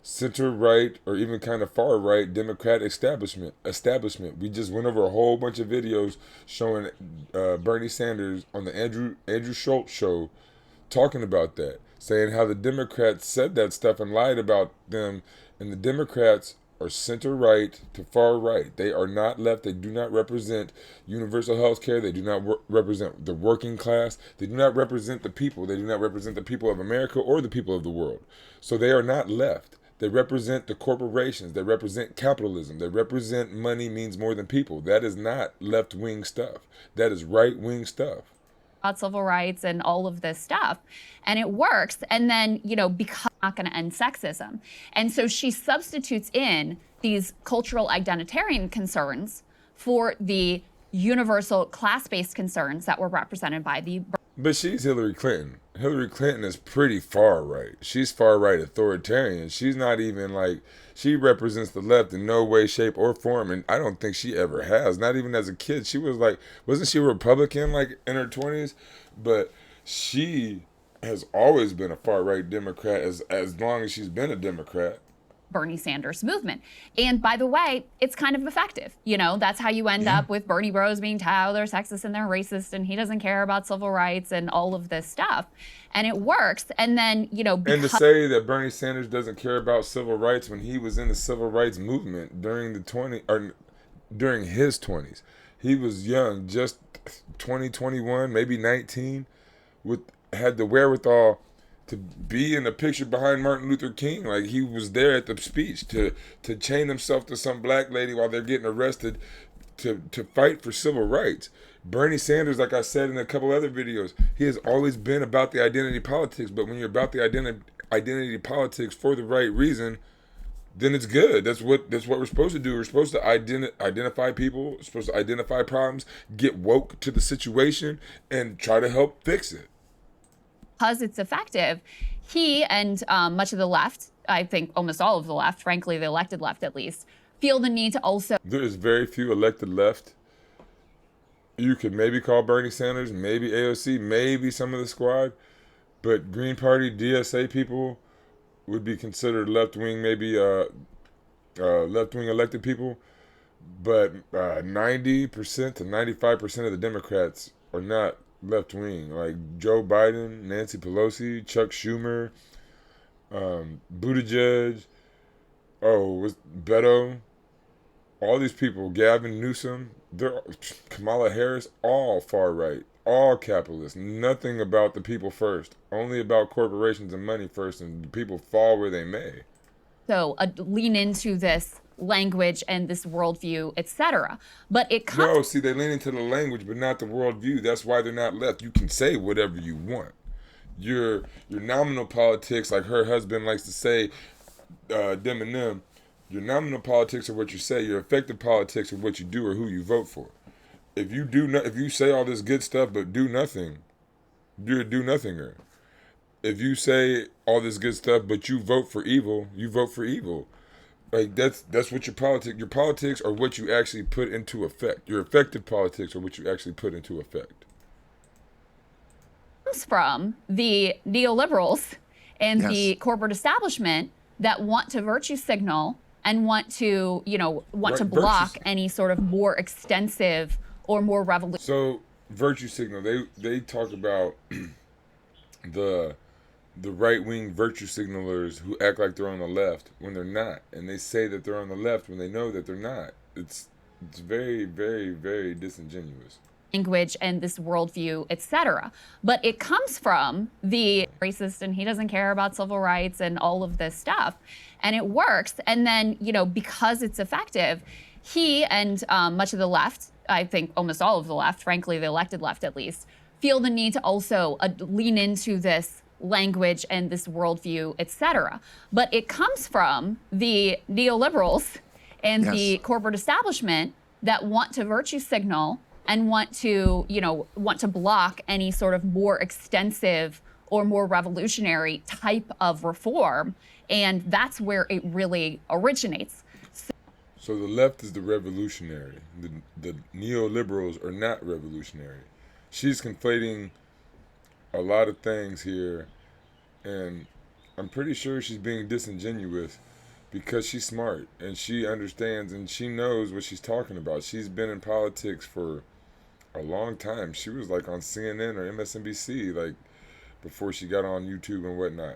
center-right or even kind of far-right Democrat establishment. We just went over a whole bunch of videos showing Bernie Sanders on the Andrew Schultz show talking about that, saying how the Democrats said that stuff and lied about them, and the Democrats are center-right to far-right. They are not left. They do not represent universal health care. They do not represent the working class. They do not represent the people. They do not represent the people of America or the people of the world. So they are not left. They represent the corporations. They represent capitalism. They represent money means more than people. That is not left-wing stuff. That is right-wing stuff. About civil rights and all of this stuff. And it works. And then, you know, because it's not going to end sexism. And so she substitutes in these cultural identitarian concerns for the universal class-based concerns that were represented by the. But she's Hillary Clinton. Hillary Clinton is pretty far right. She's far right authoritarian. She's not even like, she represents the left in no way, shape, or form. And I don't think she ever has. Not even as a kid. She was like, wasn't she a Republican like in her 20s? But she has always been a far right Democrat as long as she's been a Democrat. Bernie Sanders movement. And by the way, it's kind of effective. You know, that's how you end up with Bernie bros being touted, they're sexist and they're racist, and he doesn't care about civil rights and all of this stuff. And it works. And then, you know, and to say that Bernie Sanders doesn't care about civil rights when he was in the civil rights movement during during his 20s. He was young, just 20, 21, maybe 19, had the wherewithal to be in the picture behind Martin Luther King. Like, he was there at the speech to chain himself to some black lady while they're getting arrested to fight for civil rights. Bernie Sanders, like I said in a couple other videos, he has always been about the identity politics, but when you're about the identity politics for the right reason, then it's good. That's what we're supposed to do. We're supposed to identify people, we're supposed to identify problems, get woke to the situation, and try to help fix it. Because it's effective, he and much of the left, I think almost all of the left, frankly, the elected left at least, feel the need to also There is very few elected left. You could maybe call Bernie Sanders, maybe AOC, maybe some of the squad, but Green Party, DSA people would be considered left wing, maybe left wing elected people. But 90% to 95% of the Democrats are not left wing. Like Joe Biden, Nancy Pelosi, Chuck Schumer, Buttigieg, was Beto, all these people, Gavin Newsom, they're Kamala Harris, all far right, all capitalists. Nothing about the people first, only about corporations and money first, and the people fall where they may. lean into this language and this worldview, etc. But it comes. No, see, they lean into the language, but not the worldview. That's why they're not left. You can say whatever you want. Your nominal politics, like her husband likes to say, them and them. Your nominal politics are what you say. Your effective politics are what you do or who you vote for. If you say all this good stuff but do nothing, you're a do-nothinger. If you say all this good stuff but you vote for evil, you vote for evil. Like that's what your politics are what you actually put into effect. Your effective politics are what you actually put into effect. Comes from the neoliberals and the corporate establishment that want to virtue signal and want to block any sort of more extensive or more revolutionary. So virtue signal, they talk about the right-wing virtue signalers who act like they're on the left when they're not, and they say that they're on the left when they know that they're not. It's very, very, very disingenuous. Language and this worldview, etc. But it comes from the racist, and he doesn't care about civil rights and all of this stuff, and it works. And then because it's effective, he and much of the left, I think almost all of the left, frankly the elected left at least, feel the need to also lean into this language and this worldview, etc. But it comes from the neoliberals and the corporate establishment that want to virtue signal and want to block any sort of more extensive or more revolutionary type of reform. And that's where it really originates. So the left is the revolutionary. The neoliberals are not revolutionary. She's conflating a lot of things here, and I'm pretty sure she's being disingenuous because she's smart and she understands and she knows what she's talking about. She's been in politics for a long time. She was like on CNN or MSNBC like before she got on YouTube and whatnot.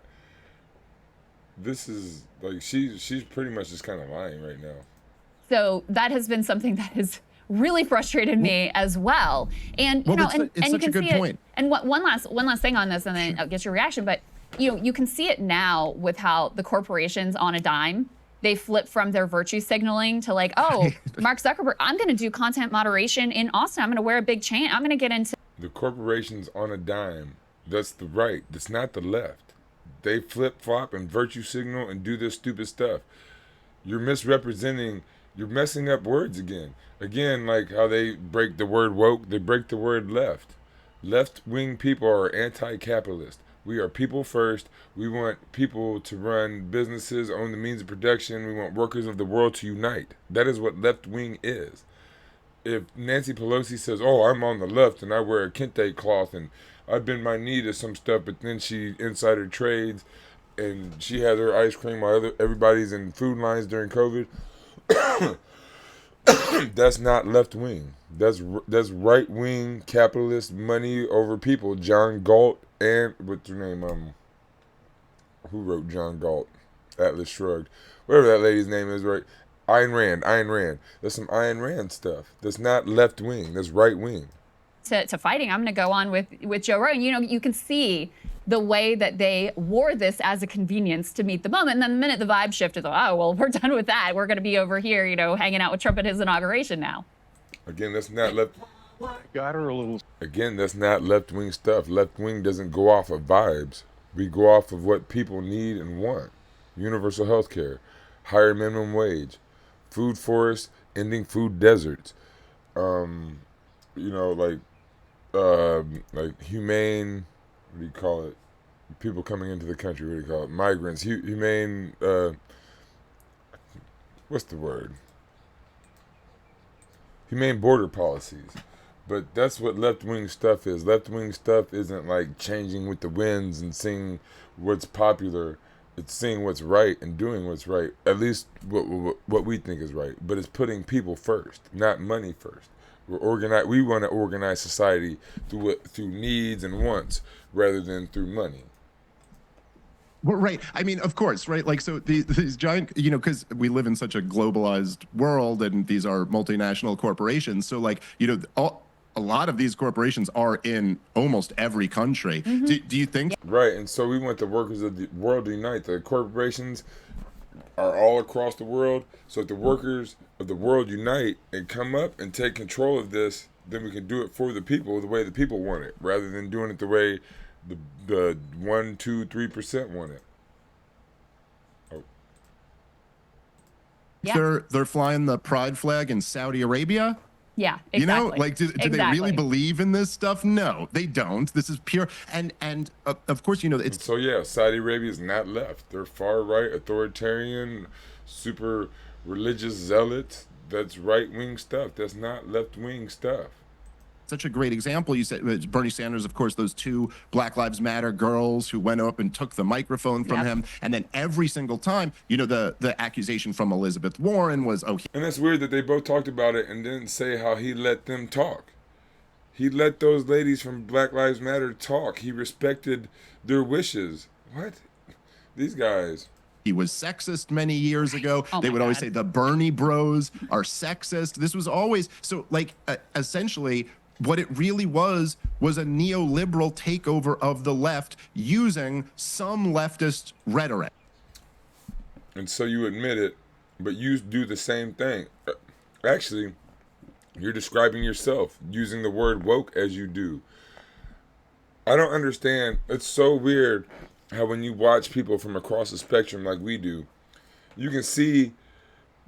This is like she's pretty much just kind of lying right now. So that has been something that has really frustrated me as well. And it's you such can a good see point. it. And one last thing on this, and then I'll get your reaction. But you can see it now with how the corporations on a dime, they flip from their virtue signaling to like, oh, Mark Zuckerberg, I'm going to do content moderation in Austin. I'm going to wear a big chain. I'm going to get into the corporations on a dime. That's the right. That's not the left. They flip flop and virtue signal and do this stupid stuff. You're misrepresenting. You're messing up words again. Again, like how they break the word woke, they break the word left. Left-wing people are anti-capitalist. We are people first. We want people to run businesses, own the means of production. We want workers of the world to unite. That is what left-wing is. If Nancy Pelosi says, oh, I'm on the left and I wear a kente cloth and I bend my knee to some stuff, but then she insider trades and she has her ice cream while everybody's in food lines during COVID, that's not left wing. That's right wing capitalist money over people. John Galt and what's her name? Who wrote John Galt? Atlas Shrugged. Whatever that lady's name is, right? Ayn Rand. That's some Ayn Rand stuff. That's not left wing. That's right wing. to fighting. I'm going to go on with Joe Rogan. You can see the way that they wore this as a convenience to meet the moment. And then the minute the vibe shifted, oh, well, we're done with that. We're going to be over here, hanging out with Trump at his inauguration now. Again, that's not left. Got her a little. Again, that's not left-wing stuff. Left-wing doesn't go off of vibes. We go off of what people need and want. Universal health care, higher minimum wage, food forests, ending food deserts. Like humane, what do you call it? People coming into the country, what do you call it? Migrants, humane, what's the word? humane border policies. But that's what left wing stuff is. Left wing stuff isn't like changing with the winds and seeing what's popular. It's seeing what's right and doing what's right. At least what we think is right. But it's putting people first, not money first. We want to organize society through needs and wants rather than through money. Well, right. I mean, of course, right? Like, so these giant, because we live in such a globalized world and these are multinational corporations. So, like, a lot of these corporations are in almost every country. Do you think? Right, and so we want the workers of the world to unite. The corporations are all across the world. So if the workers of the world unite and come up and take control of this, then we can do it for the people the way the people want it, rather than doing it the way the 1, 2, 3% want it. Oh. Yeah. They're flying the pride flag in Saudi Arabia. Yeah, exactly. Like, do they really believe in this stuff? No, they don't. This is pure. And of course, it's. So yeah, Saudi Arabia is not left. They're far right, authoritarian, super religious zealots. That's right wing stuff. That's not left wing stuff. Such a great example. You said Bernie Sanders, of course, those two Black Lives Matter girls who went up and took the microphone from him. And then every single time, the accusation from Elizabeth Warren was, oh. And that's weird that they both talked about it and didn't say how he let them talk. He let those ladies from Black Lives Matter talk. He respected their wishes. What? These guys. He was sexist many years ago. Oh They would always God. say the Bernie bros are sexist. This was always so, like, essentially what it really was a neoliberal takeover of the left using some leftist rhetoric. And so you admit it, but you do the same thing. Actually, you're describing yourself using the word woke as you do. I don't understand. It's so weird how when you watch people from across the spectrum like we do, you can see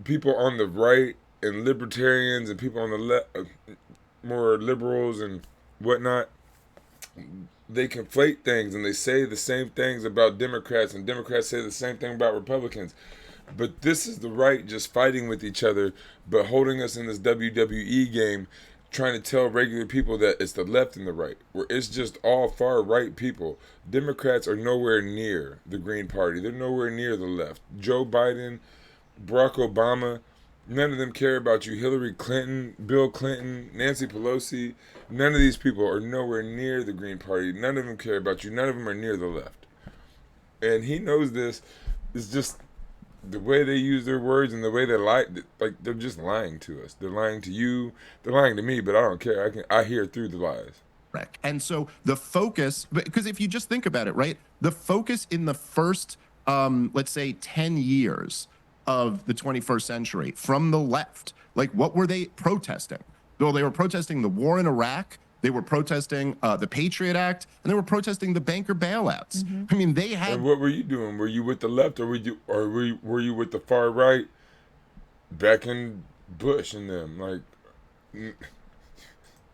people on the right and libertarians and people on the left, more liberals and whatnot. They conflate things and they say the same things about Democrats, and Democrats say the same thing about Republicans. But this is the right just fighting with each other, but holding us in this WWE game, trying to tell regular people that it's the left and the right, where it's just all far right people. Democrats are nowhere near the Green Party. They're nowhere near the left. Joe Biden, Barack Obama, none of them care about you. Hillary Clinton, Bill Clinton, Nancy Pelosi, none of these people are nowhere near the Green Party. None of them care about you. None of them are near the left. And he knows this. It's just the way they use their words and the way they lie. Like, they're just lying to us. They're lying to you. They're lying to me, but I don't care. I hear through the lies. And so the focus, because if you just think about it, right, the focus in the first, let's say, 10 years of the 21st century from the left, like, what were they protesting? Well, they were protesting the war in Iraq. They were protesting the Patriot Act, and they were protesting the banker bailouts. I mean, they had. And what were you doing? Were you with the left, or were you with the far right, backing Bush and them? Like,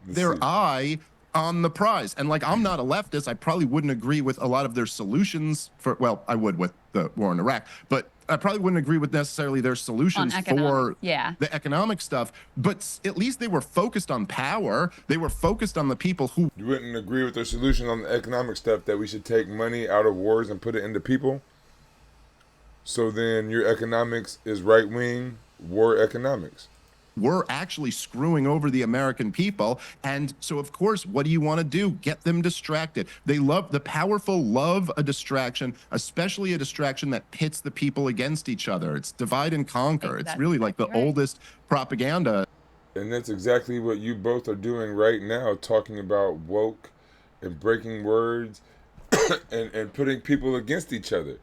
their eye on the prize. And, like, I'm not a leftist. I probably wouldn't agree with a lot of their solutions for, well, I would with the war in Iraq, but I probably wouldn't agree with necessarily their solutions for the economic stuff. But at least they were focused on power. They were focused on the people who. You wouldn't agree with their solution on the economic stuff, that we should take money out of wars and put it into people? So then your economics is right wing war economics. We're actually screwing over the American people. And so, of course, what do you want to do? Get them distracted. The powerful love a distraction, especially a distraction that pits the people against each other. It's divide and conquer. It's really like the oldest propaganda. And that's exactly what you both are doing right now, talking about woke and breaking words and putting people against each other.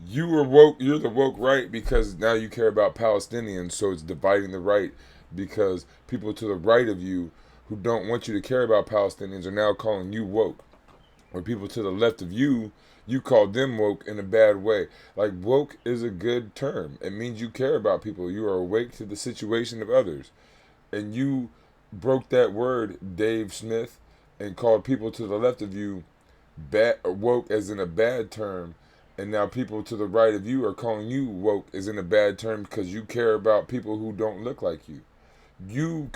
You were woke. You're the woke right because now you care about Palestinians, so it's dividing the right, because people to the right of you who don't want you to care about Palestinians are now calling you woke. Or people to the left of you, you call them woke in a bad way. Like, woke is a good term. It means you care about people. You are awake to the situation of others. And you broke that word, Dave Smith, and called people to the left of you woke as in a bad term. And now people to the right of you are calling you woke as in a bad term because you care about people who don't look like you. You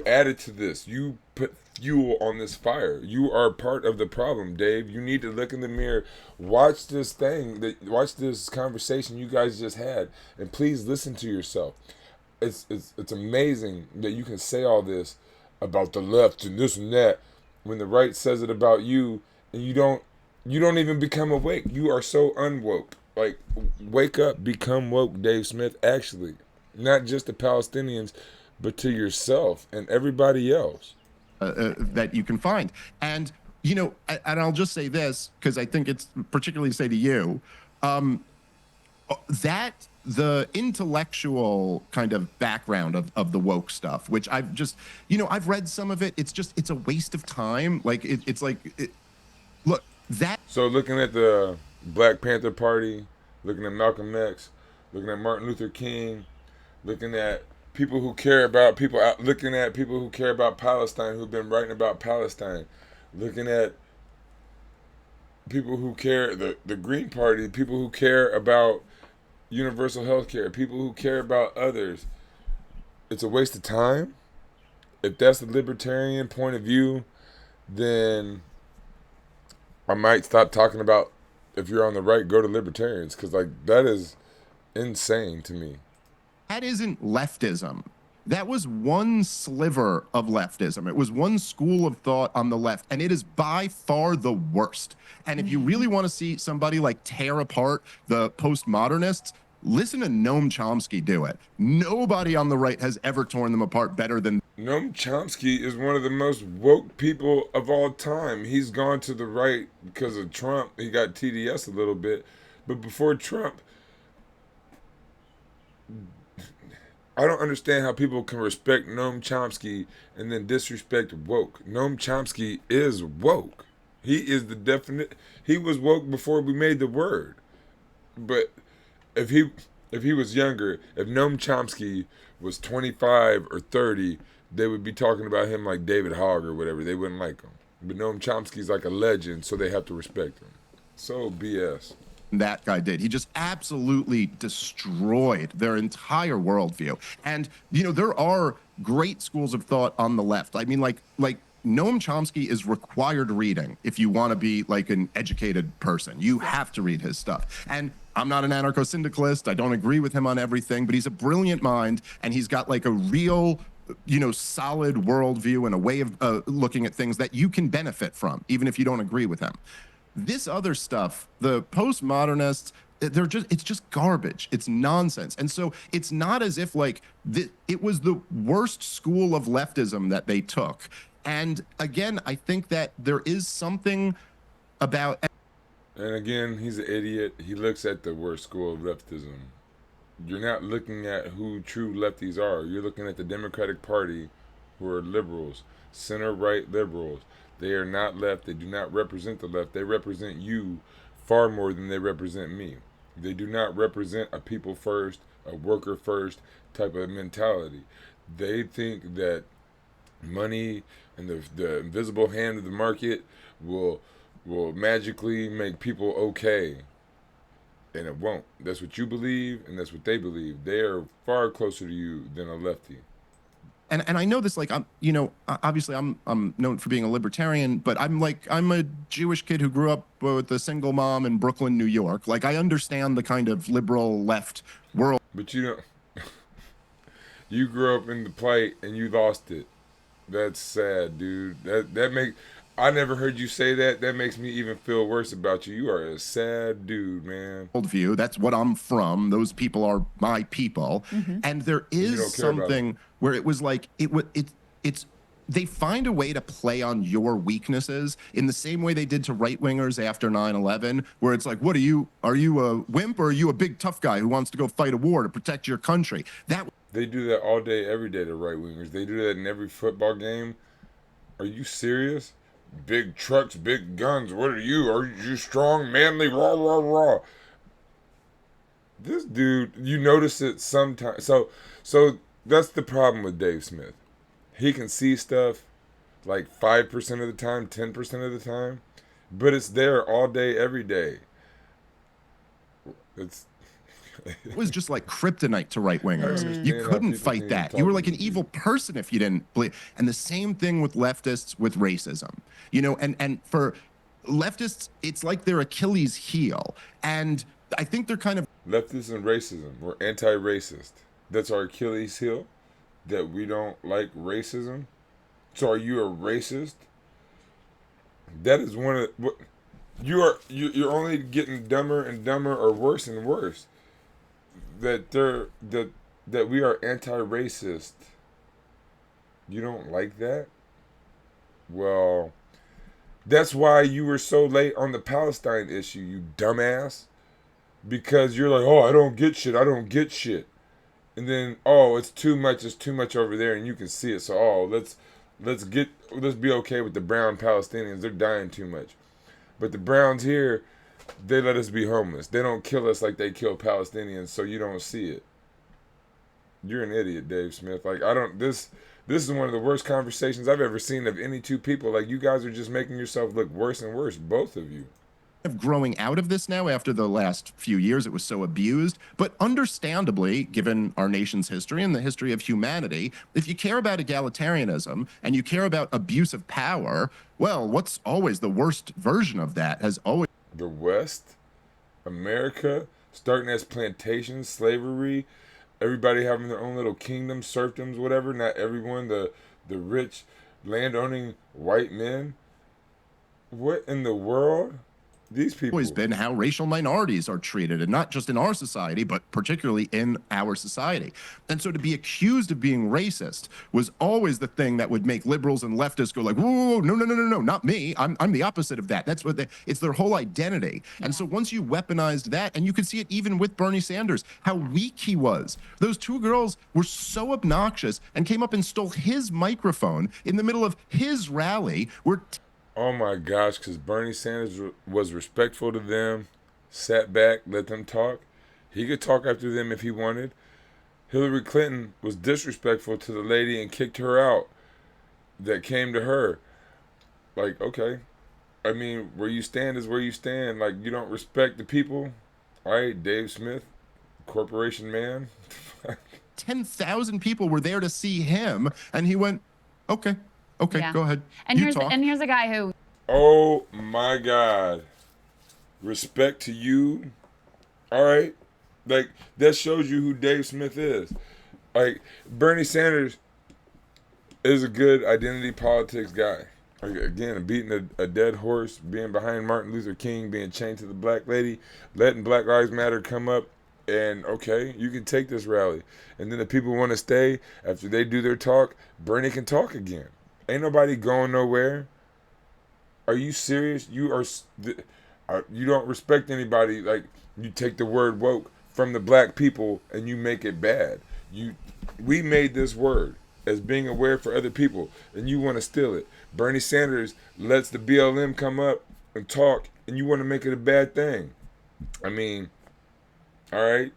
added to this. You put fuel on this fire. You are part of the problem, Dave. You need to look in the mirror. Watch this watch this conversation you guys just had, and please listen to yourself. It's amazing that you can say all this about the left and this and that when the right says it about you, and you don't even become awake. You are so unwoke. Like, wake up, become woke, Dave Smith. Actually, not just the Palestinians, but to yourself and everybody else. That you can find. And, and I'll just say this, because I think it's particularly to say to you, that the intellectual kind of background of the woke stuff, which I've just, I've read some of it. It's a waste of time. Like, look, that. So looking at the Black Panther Party, looking at Malcolm X, looking at Martin Luther King, looking at people who care about looking at people who care about Palestine, who've been writing about Palestine, looking at people who care, the Green Party, people who care about universal health care, people who care about others. It's a waste of time. If that's the libertarian point of view, then I might stop talking about, if you're on the right, go to libertarians, because like that is insane to me. That isn't leftism. That was one sliver of leftism. It was one school of thought on the left, and it is by far the worst. And if you really want to see somebody like tear apart the postmodernists, listen to Noam Chomsky do it. Nobody on the right has ever torn them apart better than. Noam Chomsky is one of the most woke people of all time. He's gone to the right because of Trump. He got TDS a little bit. But before Trump, I don't understand how people can respect Noam Chomsky and then disrespect woke. Noam Chomsky is woke. He is the definite. He was woke before we made the word. But if he was younger, if Noam Chomsky was 25 or 30, they would be talking about him like David Hogg or whatever. They wouldn't like him. But Noam Chomsky's like a legend, so they have to respect him. So BS. That guy did. He just absolutely destroyed their entire worldview. And, there are great schools of thought on the left. I mean, like Noam Chomsky is required reading if you want to be like an educated person. You have to read his stuff. And I'm not an anarcho-syndicalist. I don't agree with him on everything, but he's a brilliant mind, and he's got like a real, solid worldview and a way of looking at things that you can benefit from, even if you don't agree with him. This other stuff, the postmodernists, it's just garbage. It's nonsense. And so it's not as if like it was the worst school of leftism that they took. And again, I think that there is something about. And again, he's an idiot. He looks at the worst school of leftism. You're not looking at who true lefties are. You're looking at the Democratic Party, who are liberals, center-right liberals. They are not left. They do not represent the left. They represent you far more than they represent me. They do not represent a people first, a worker first type of mentality. They think that money and the invisible hand of the market will magically make people okay. And it won't. That's what you believe, and that's what they believe. They are far closer to you than a lefty. And I know this, like, obviously I'm known for being a libertarian, but I'm a Jewish kid who grew up with a single mom in Brooklyn, New York. Like, I understand the kind of liberal left world. But you grew up in the plight and you lost it. That's sad, dude. I never heard you say that. That makes me even feel worse about you. You are a sad dude, man. Worldview. That's what I'm from. Those people are my people. Mm-hmm. And there is something where it was like it's they find a way to play on your weaknesses in the same way they did to right-wingers after 9/11, where it's like, what are you a wimp, or are you a big tough guy who wants to go fight a war to protect your country? They do that all day, every day, the right-wingers. They do that in every football game. Are you serious? Big trucks, big guns. What are you? Are you strong, manly? Rah, rah, rah. This dude, you notice it sometimes. So that's the problem with Dave Smith. He can see stuff like 5% of the time, 10% of the time, but it's there all day, every day. It was just like kryptonite to right-wingers. You understand how couldn't people fight can that. talk You were to like an you. evil person if you didn't believe. And the same thing with leftists with racism. And for leftists, it's like their Achilles heel. And I think they're kind of Leftists and racism. We're anti-racist. That's our Achilles heel. That we don't like racism. So are you a racist? That is one of what you're only getting dumber and dumber or worse and worse. That we are anti-racist. You don't like that? Well, that's why you were so late on the Palestine issue, you dumbass. Because you're like, oh, I don't get shit. I don't get shit. And then, oh, it's too much over there, and you can see it. So, oh, let's be okay with the brown Palestinians. They're dying too much. But the browns here, they let us be homeless. They don't kill us like they kill Palestinians, so you don't see it. You're an idiot, Dave Smith. Like, this is one of the worst conversations I've ever seen of any two people. Like, you guys are just making yourself look worse and worse, both of you. growing out of this now after the last few years. It was so abused. But understandably, given our nation's history and the history of humanity, if you care about egalitarianism and you care about abuse of power, well, what's always the worst version of that has always The West, America, starting as plantations, slavery, everybody having their own little kingdoms, serfdoms, whatever. Not everyone, the rich, land-owning white men. What in the world? These people. always been how racial minorities are treated, and not just in our society, but particularly in our society. And so to be accused of being racist was always the thing that would make liberals and leftists go like, whoa, no, no, no, no, no, not me. I'm the opposite of that. That's what it's their whole identity. And so once you weaponized that, and you could see it even with Bernie Sanders, how weak he was. Those two girls were so obnoxious and came up and stole his microphone in the middle of his rally where Oh my gosh, because Bernie Sanders was respectful to them, sat back, let them talk. He could talk after them if he wanted. Hillary Clinton was disrespectful to the lady and kicked her out that came to her. Like, okay. I mean, where you stand is where you stand. Like, you don't respect the people. All right, Dave Smith, corporation man. 10,000 people were there to see him, and he went, okay, Yeah. go ahead. And You here's talk. and here's a guy who Oh my God. Respect to you. All right. Like, that shows you who Dave Smith is. Like, Bernie Sanders is a good identity politics guy. Like, again, beating a dead horse, being behind Martin Luther King, being chained to the black lady, letting Black Lives Matter come up. And okay, you can take this rally. And then if people want to stay after they do their talk, Bernie can talk again. Ain't nobody going nowhere. Are you serious? You don't respect anybody. Like, you take the word woke from the black people and you make it bad. We made this word as being aware for other people, and you want to steal it. Bernie Sanders lets the BLM come up and talk, and you want to make it a bad thing. I mean, all right,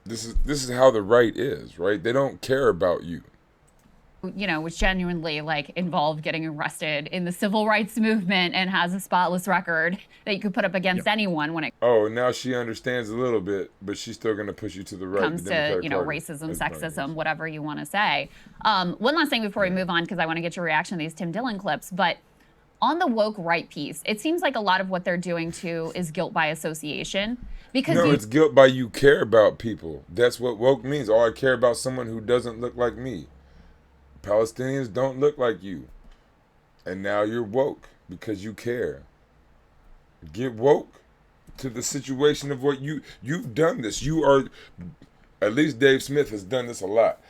this is how the right is, right? They don't care about you. was genuinely like involved getting arrested in the civil rights movement and has a spotless record that you could put up against anyone when it Oh, now she understands a little bit, but she's still going to push you to the right. comes the to Democratic Party. racism, As Bernie sexism, is. whatever you want to say. One last thing before we move on, because I want to get your reaction to these Tim Dillon clips, but on the woke right piece, it seems like a lot of what they're doing too is guilt by association. Because No, it's guilt by you care about people. That's what woke means. Oh, I care about someone who doesn't look like me. Palestinians don't look like you. And now you're woke because you care. Get woke to the situation of what you've done this. You are, at least Dave Smith has done this a lot.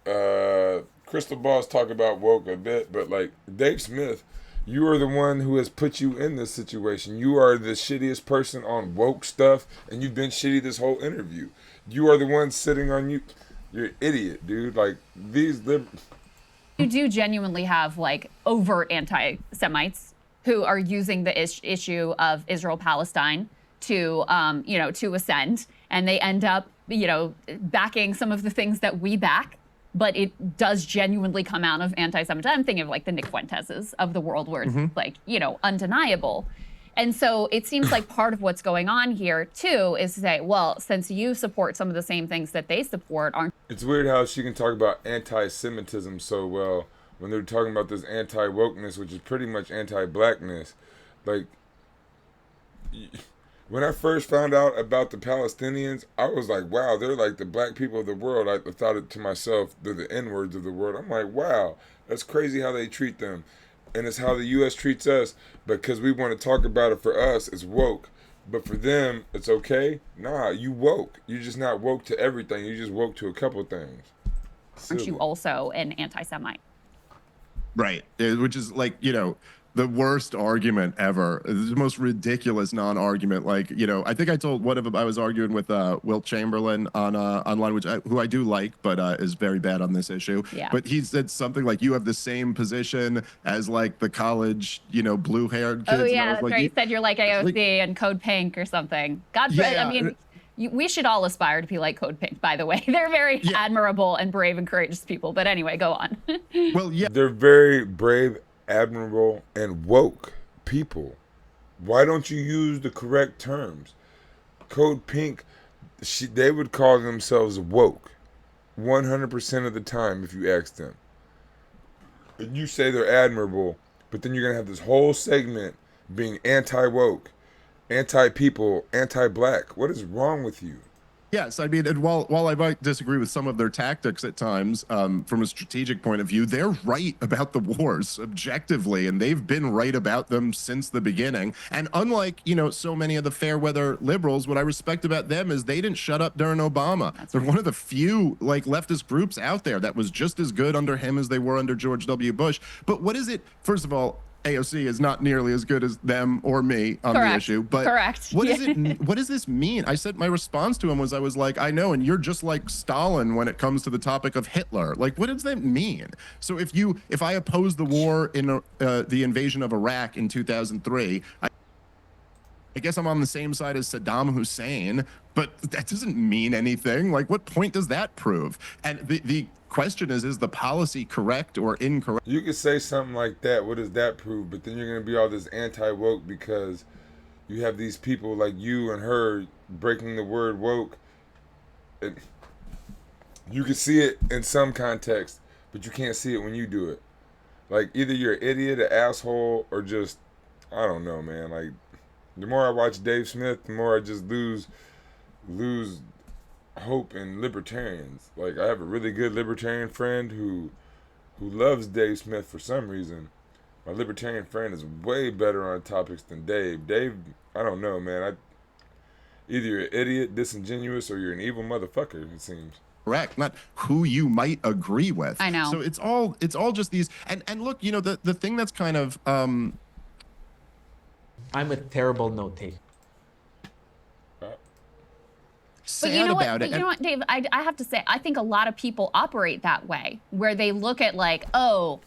Krystal Ball's talk about woke a bit, but like Dave Smith, you are the one who has put you in this situation. You are the shittiest person on woke stuff, and you've been shitty this whole interview. You are the one sitting on you. You're an idiot, dude. Like, these you do genuinely have like overt anti-Semites who are using the issue of Israel-Palestine to, to ascend, and they end up, backing some of the things that we back. But it does genuinely come out of anti-Semitism. I'm thinking of like the Nick Fuenteses of the world, where it's like, undeniable. And so it seems like part of what's going on here, too, is to say, well, since you support some of the same things that they support, aren't It's weird how she can talk about anti-Semitism so well when they're talking about this anti-wokeness, which is pretty much anti-blackness. Like, when I first found out about the Palestinians, I was like, wow, they're like the black people of the world. I thought it to myself, they're the N-words of the world. I'm like, wow, that's crazy how they treat them. And it's how the U.S. treats us. Because we want to talk about it, for us, it's woke. But for them, it's okay? Nah, you woke. You're just not woke to everything. You just woke to a couple things. you also an anti-Semite? Right. Which is like, the worst argument ever. The most ridiculous non-argument. Like, I think I told one of them, I was arguing with Wilt Chamberlain on online, who I do like, but is very bad on this issue. Yeah. But he said something like, you have the same position as like the college, blue-haired kids. Oh, yeah, And I was that's like, right. You said you're like AOC and Code Pink or something. God forbid. Yeah. I mean, we should all aspire to be like Code Pink, by the way. They're very admirable and brave and courageous people. But anyway, go on. Well, yeah. They're very brave, admirable, and woke people. Why don't you use the correct terms? Code Pink, they would call themselves woke 100% of the time if you ask them. And you say they're admirable, but then you're going to have this whole segment being anti-woke, anti-people, anti-black. What is wrong with you? Yes, I mean, and while I might disagree with some of their tactics at times, from a strategic point of view, they're right about the wars objectively, and they've been right about them since the beginning. And unlike, so many of the fair weather liberals, what I respect about them is they didn't shut up during Obama. They're one of the few leftist groups out there that was just as good under him as they were under George W. Bush. But what is it? First of all, AOC is not nearly as good as them or me on the issue, but what is it? What does this mean? I said my response to him was, I was like, I know, and you're just like Stalin when it comes to the topic of Hitler. Like, what does that mean? So if I oppose the war in the invasion of Iraq in 2003, I guess I'm on the same side as Saddam Hussein, but that doesn't mean anything. Like, what point does that prove? And the question is the policy correct or incorrect? You could say something like that. What does that prove? But then you're going to be all this anti-woke because you have these people like you and her breaking the word woke. You can see it in some context, but you can't see it when you do it. Like, either you're an idiot, an asshole, or just, I don't know, man. Like, the more I watch Dave Smith, the more I just lose hope in libertarians. Like, I have a really good libertarian friend who loves Dave Smith for some reason. My libertarian friend is way better on topics than Dave. Dave, I don't know, man. Either you're an idiot, disingenuous, or you're an evil motherfucker, it seems. Correct, not who you might agree with. I know. So it's all just these, and look, the thing that's kind of I'm a terrible note taker. But you know what? It. You know what, Dave? I have to say, I think a lot of people operate that way, where they look at like, oh,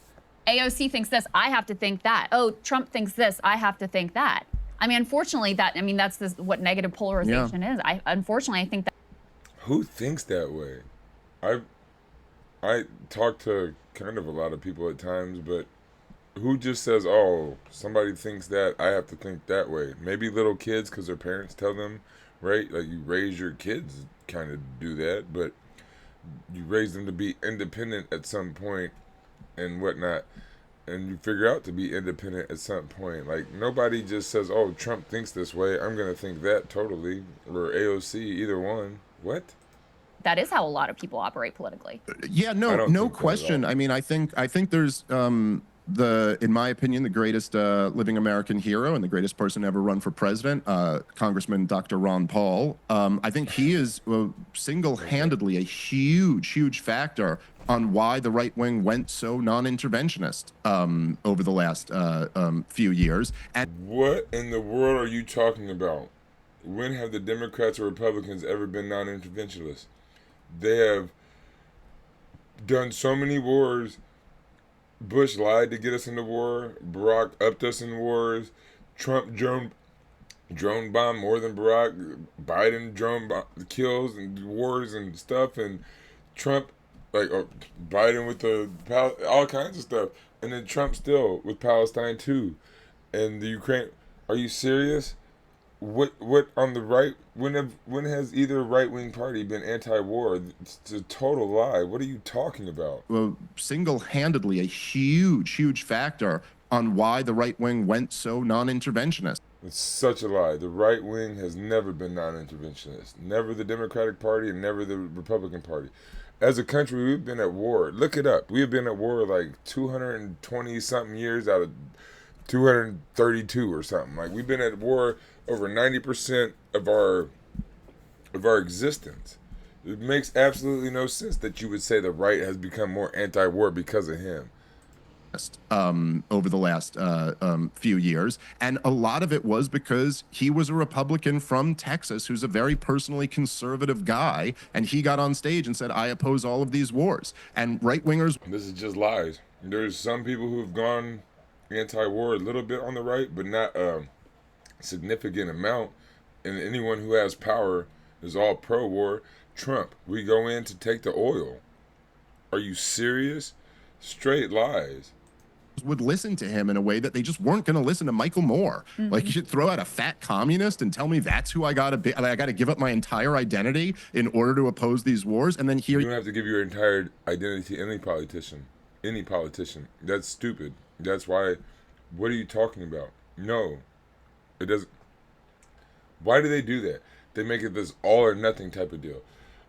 AOC thinks this, I have to think that. Oh, Trump thinks this, I have to think that. I mean, unfortunately, that's what negative polarization is. Unfortunately, I think that. Who thinks that way? I talk to kind of a lot of people at times, but who just says, oh, somebody thinks that, I have to think that way? Maybe little kids because their parents tell them, right? Like, you raise your kids kind of do that, but you raise them to be independent at some point and whatnot, and you figure out to be independent at some point. Like, nobody just says, oh, Trump thinks this way, I'm going to think that totally, or AOC, either one. What? That is how a lot of people operate politically. Yeah, no question. I mean, I think there's in my opinion, the greatest living American hero and the greatest person to ever run for president, Congressman Dr. Ron Paul. I think he is single-handedly a huge factor on why the right wing went so non-interventionist over the last few years. And what in the world are you talking about? When have the Democrats or Republicans ever been non-interventionists? They have done so many wars. Bush lied to get us into war. Barack upped us in wars. Trump drone bomb more than Barack. Biden drone kills and wars and stuff. And Trump, Biden with all kinds of stuff. And then Trump still with Palestine too. And the Ukraine. Are you serious? What on the right? When has either right wing party been anti-war? It's a total lie. What are you talking about? Well, single-handedly a huge factor on why the right wing went so non-interventionist. It's such a lie. The right wing has never been non-interventionist. Never the Democratic Party and never the Republican Party. As a country, we've been at war. Look it up. We have been at war like 220 something years out of 232 or something. Like we've been at war over 90% of our existence. It makes absolutely no sense that you would say the right has become more anti-war because of him. Over the last few years. And a lot of it was because he was a Republican from Texas who's a very personally conservative guy. And he got on stage and said, I oppose all of these wars. And right-wingers... This is just lies. There's some people who've gone anti-war a little bit on the right, but not a significant amount. And anyone who has power is all pro-war. Trump, we go in to take the oil. Are you serious? Straight lies. Would listen to him in a way that they just weren't going to listen to Michael Moore. Like, you should throw out a fat communist and tell me that's who I got to be. I got to give up my entire identity in order to oppose these wars. And then here you don't have to give your entire identity to any politician. Any politician. That's stupid. That's why. What are you talking about? No, it doesn't. Why do they do that? They make it this all or nothing type of deal.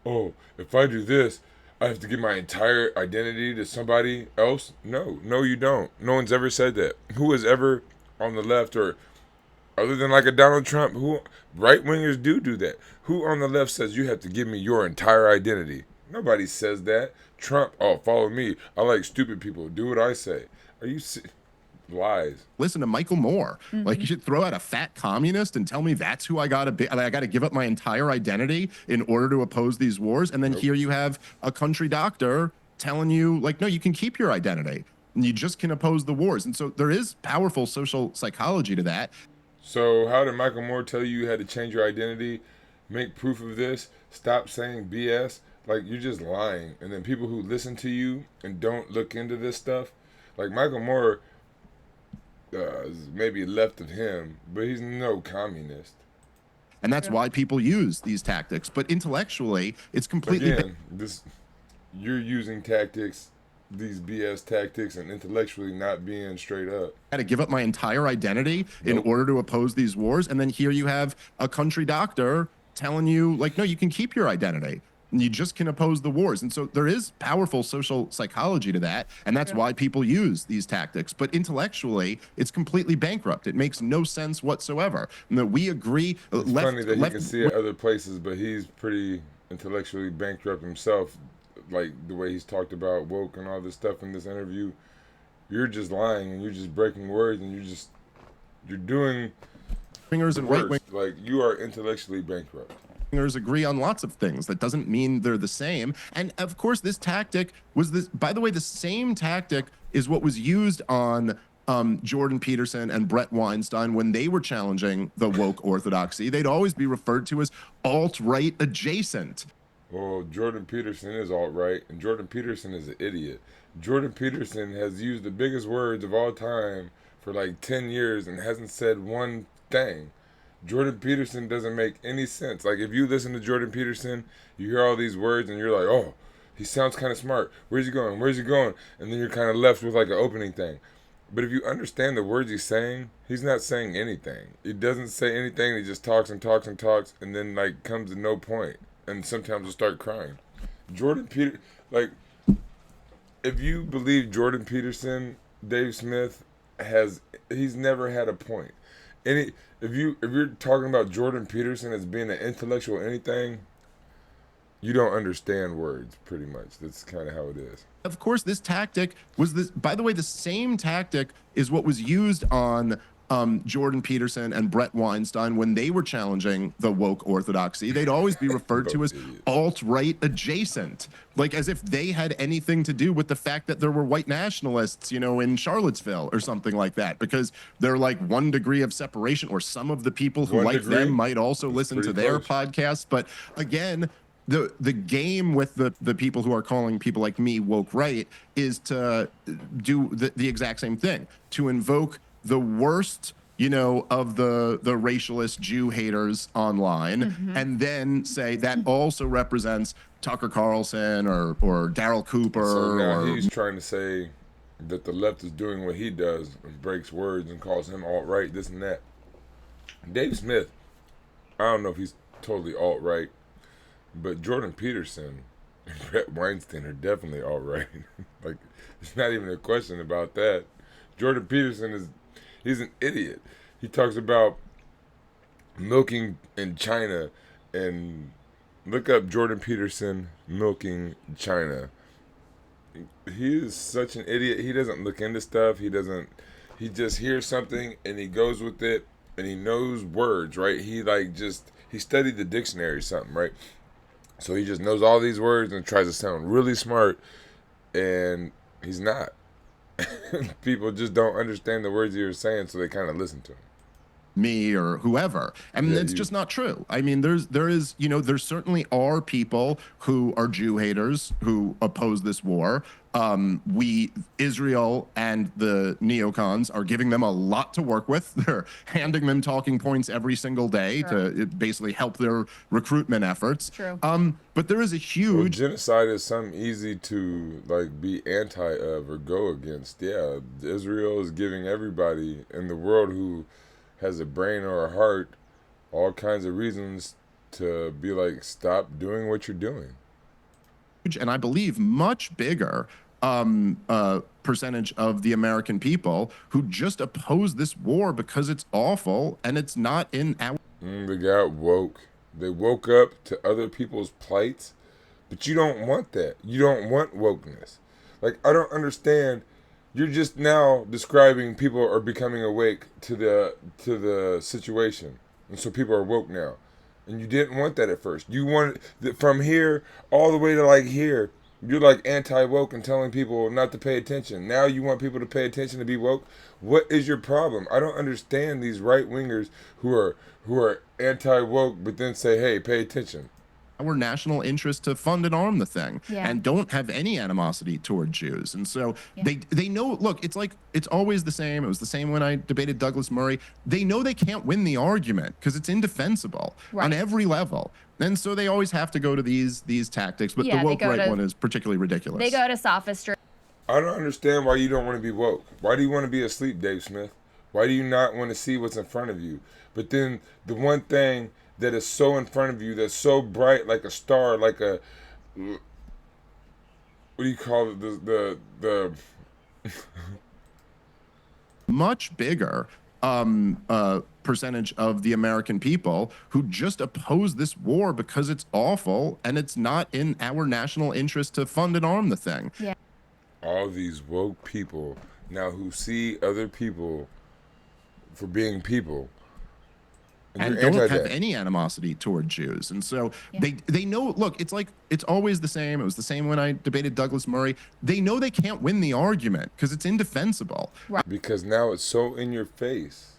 Oh, if I do this, I have to give my entire identity to somebody else? No, you don't. No one's ever said that. Who has ever on the left, or other than like a Donald Trump, who right wingers do that? Who on the left says you have to give me your entire identity? Nobody says that. Trump, oh, follow me. I like stupid people. Do what I say. Are you lies? Listen to Michael Moore. Like, you should throw out a fat communist and tell me that's who I got to be. I got to give up my entire identity in order to oppose these wars. And then here you have a country doctor telling you, like, no, you can keep your identity and you just can oppose the wars. And so there is powerful social psychology to that. So how did Michael Moore tell you had to change your identity? Make proof of this. Stop saying BS. Like, you're just lying. And then people who listen to you and don't look into this stuff, like Michael Moore, maybe left of him, but he's no communist. And that's why people use these tactics. But intellectually, it's completely... Again, you're using tactics, these BS tactics, and intellectually not being straight up. I had to give up my entire identity in order to oppose these wars. And then here you have a country doctor telling you, like, no, you can keep your identity. And you just can oppose the wars. And so there is powerful social psychology to that. And that's why people use these tactics. But intellectually, it's completely bankrupt. It makes no sense whatsoever. And that we agree. It's funny that he can see it other places, but he's pretty intellectually bankrupt himself. Like the way he's talked about woke and all this stuff in this interview. You're just lying and you're just breaking words and you're doing fingers and right wing. Like, you are intellectually bankrupt. Agree on lots of things. That doesn't mean they're the same. And of course, this tactic was by the way, the same tactic is what was used on Jordan Peterson and Brett Weinstein when they were challenging the woke orthodoxy. They'd always be referred to as alt-right adjacent. Well, Jordan Peterson is alt-right, and Jordan Peterson is an idiot. Jordan Peterson has used the biggest words of all time for like 10 years and hasn't said one thing. Jordan Peterson doesn't make any sense. Like, if you listen to Jordan Peterson, you hear all these words and you're like, oh, he sounds kind of smart. Where's he going? Where's he going? And then you're kind of left with like an opening thing. But if you understand the words he's saying, he's not saying anything. He doesn't say anything. He just talks and talks and talks, and then like comes to no point. And sometimes he'll start crying. Jordan Peterson, like, if you believe Jordan Peterson, Dave Smith he's never had a point. If you're talking about Jordan Peterson as being an intellectual anything, you don't understand words, pretty much. That's kind of how it is. Of course, this tactic was by the way, the same tactic is what was used on Jordan Peterson and Brett Weinstein when they were challenging the woke orthodoxy. They'd always be referred to as alt-right adjacent, like as if they had anything to do with the fact that there were white nationalists, in Charlottesville or something like that, because they're like 1 degree of separation, or some of the people who like them might also listen to their podcasts. But again, the game with the people who are calling people like me woke right is to do the exact same thing, to invoke the worst of the racialist Jew haters online, and then say that also represents Tucker Carlson or Daryl Cooper So now or he's trying to say that the left is doing what he does and breaks words and calls him alt-right, this and that. Dave Smith, I don't know if he's totally alt-right, but Jordan Peterson and Brett Weinstein are definitely alt-right. Like, it's not even a question about that. Jordan Peterson he's an idiot. He talks about milking in China, and look up Jordan Peterson milking China. He is such an idiot. He doesn't look into stuff. He just hears something and he goes with it, and he knows words, right? He studied the dictionary or something, right? So he just knows all these words and tries to sound really smart, and he's not. People just don't understand the words he was saying, so they kind of listen to him. me or whoever. I mean, it's just not true. I mean, there certainly are people who are Jew haters who oppose this war. Israel and the neocons are giving them a lot to work with. They're handing them talking points every single day to basically help their recruitment efforts. True. But there is a Well, huge genocide is something easy to be anti of or go against. Yeah, Israel is giving everybody in the world who has a brain or a heart all kinds of reasons to be like, stop doing what you're doing. and I believe much bigger percentage of the American people who just oppose this war because it's awful and it's not in our. They got woke. They woke up to other people's plights, but you don't want that. You don't want wokeness. Like, I don't understand. You're just now describing people are becoming awake to the situation, and so people are woke now. And you didn't want that at first. You wanted from here all the way to like here. You're like anti-woke and telling people not to pay attention. Now you want people to pay attention to be woke. What is your problem? I don't understand these right wingers who are anti-woke but then say, "Hey, pay attention." Our national interest to fund and arm the thing, Yeah. and don't have any animosity toward Jews. And so they know, look, it's like, it's always the same. It was the same when I debated Douglas Murray. They know they can't win the argument because it's indefensible on every level. And so they always have to go to these tactics. But the woke right one is particularly ridiculous. They go to sophistry. I don't understand why you don't want to be woke. Why do you want to be asleep, Dave Smith? Why do you not want to see what's in front of you? But then the one thing that is so in front of you, that's so bright, like a star, like a, what do you call it? The much bigger percentage of the American people who just oppose this war because it's awful and it's not in our national interest to fund and arm the thing. Yeah. all these woke people now who see other people for being people. And you're don't anti have that. any animosity toward Jews. And so they know, look, it's like, it's always the same. It was the same when I debated Douglas Murray. They know they can't win the argument because it's indefensible. Because now it's so in your face.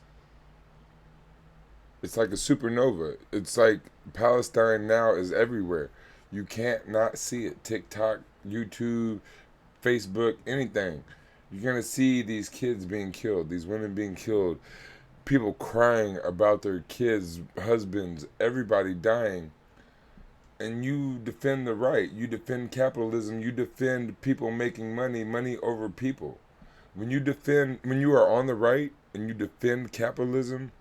It's like a supernova. It's like Palestine now is everywhere. You can't not see it. TikTok, YouTube, Facebook, anything. You're going to see these kids being killed, these women being killed, people crying about their kids, husbands, everybody dying. And you defend the right. You defend capitalism. You defend people making money over people. When you are on the right and you defend capitalism,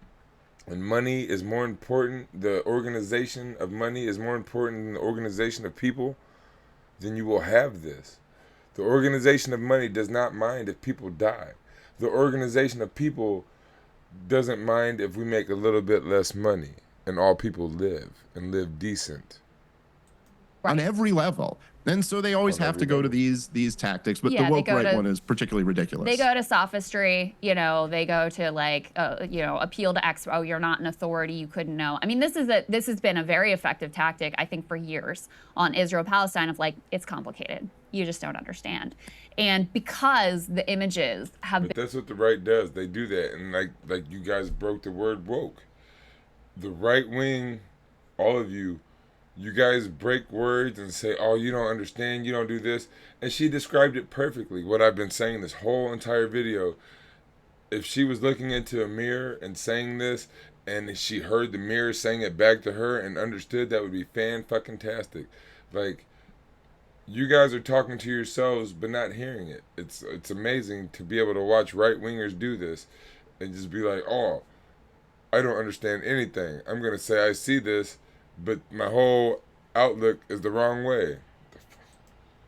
and money is more important, the organization of money is more important than the organization of people, then you will have this. The organization of money does not mind if people die. The organization of people doesn't mind if we make a little bit less money and all people live and live decent. On every level. And so they always have to go to these tactics, but the woke right one is particularly ridiculous. They go to sophistry, they go to like, appeal to X. Oh, you're not an authority, you couldn't know. I mean, this has been a very effective tactic, I think, for years on Israel-Palestine of like, it's complicated. You just don't understand. And because the images have But that's what the right does. They do that. And like you guys broke the word woke. The right wing, all of you guys break words and say, oh, you don't understand, you don't do this. And she described it perfectly, what I've been saying this whole entire video. if she was looking into a mirror and saying this, and she heard the mirror saying it back to her and understood, that would be fan-fucking-tastic. Like, you guys are talking to yourselves but not hearing it. It's amazing to be able to watch right-wingers do this and just be like, oh, I don't understand anything. I'm going to say I see this, but my whole outlook is the wrong way.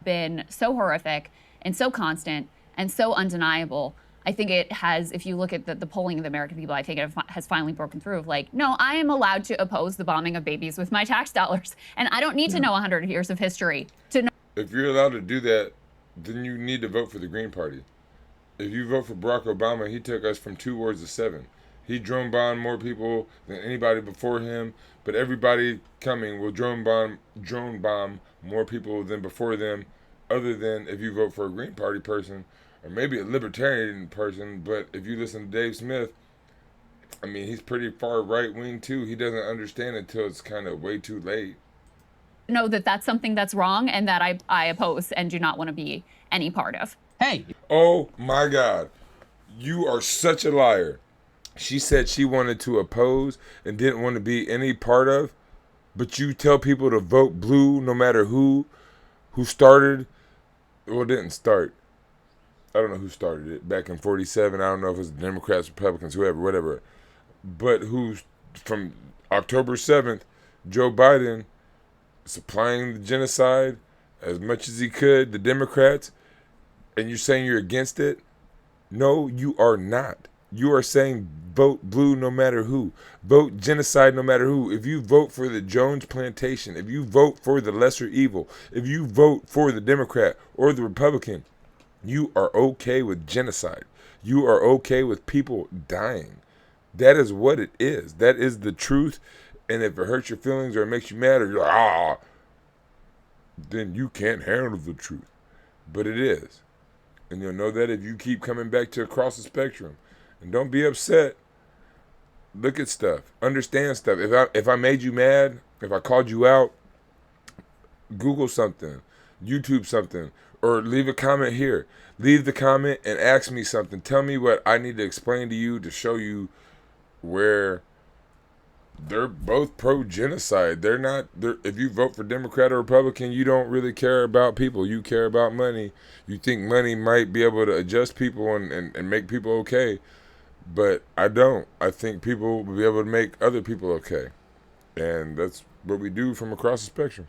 Been so horrific and so constant and so undeniable. I think it has, if you look at the polling of the American people, I think it has finally broken through of like, no, I am allowed to oppose the bombing of babies with my tax dollars. And I don't need to know 100 years of history to know. If you're allowed to do that, then you need to vote for the Green Party. If you vote for Barack Obama, he took us from 2 wars to 7. He drone bombed more people than anybody before him, but everybody coming will drone bomb more people than before them, other than if you vote for a Green Party person, or maybe a libertarian person. But if you listen to Dave Smith, I mean, he's pretty far right wing too. He doesn't understand until it's kind of way too late. Know that that's something that's wrong and that I oppose and do not want to be any part of. Hey, Oh my God. You are such a liar. She said she wanted to oppose and didn't want to be any part of, but you tell people to vote blue no matter who started, well, didn't start. I don't know who started it back in 47. I don't know if it was Democrats, Republicans, whoever, whatever. But who's from October 7th, Joe Biden supplying the genocide as much as he could, the Democrats, and you're saying you're against it? No, you are not. You are saying vote blue no matter who. Vote genocide no matter who. If you vote for the Jones plantation, if you vote for the lesser evil, if you vote for the Democrat or the Republican, you are okay with genocide. You are okay with people dying. That is what it is. That is the truth. And if it hurts your feelings or it makes you mad or you're like, then you can't handle the truth. But it is. And you'll know that if you keep coming back to across the spectrum. And don't be upset. Look at stuff. Understand stuff. If I made you mad, if I called you out, Google something, YouTube something, or leave a comment here. Leave the comment and ask me something. Tell me what I need to explain to you to show you where they're both pro-genocide. They're not. If you vote for Democrat or Republican, you don't really care about people. You care about money. You think money might be able to adjust people and make people okay. But I don't. I think people will be able to make other people okay. And that's what we do from across the spectrum.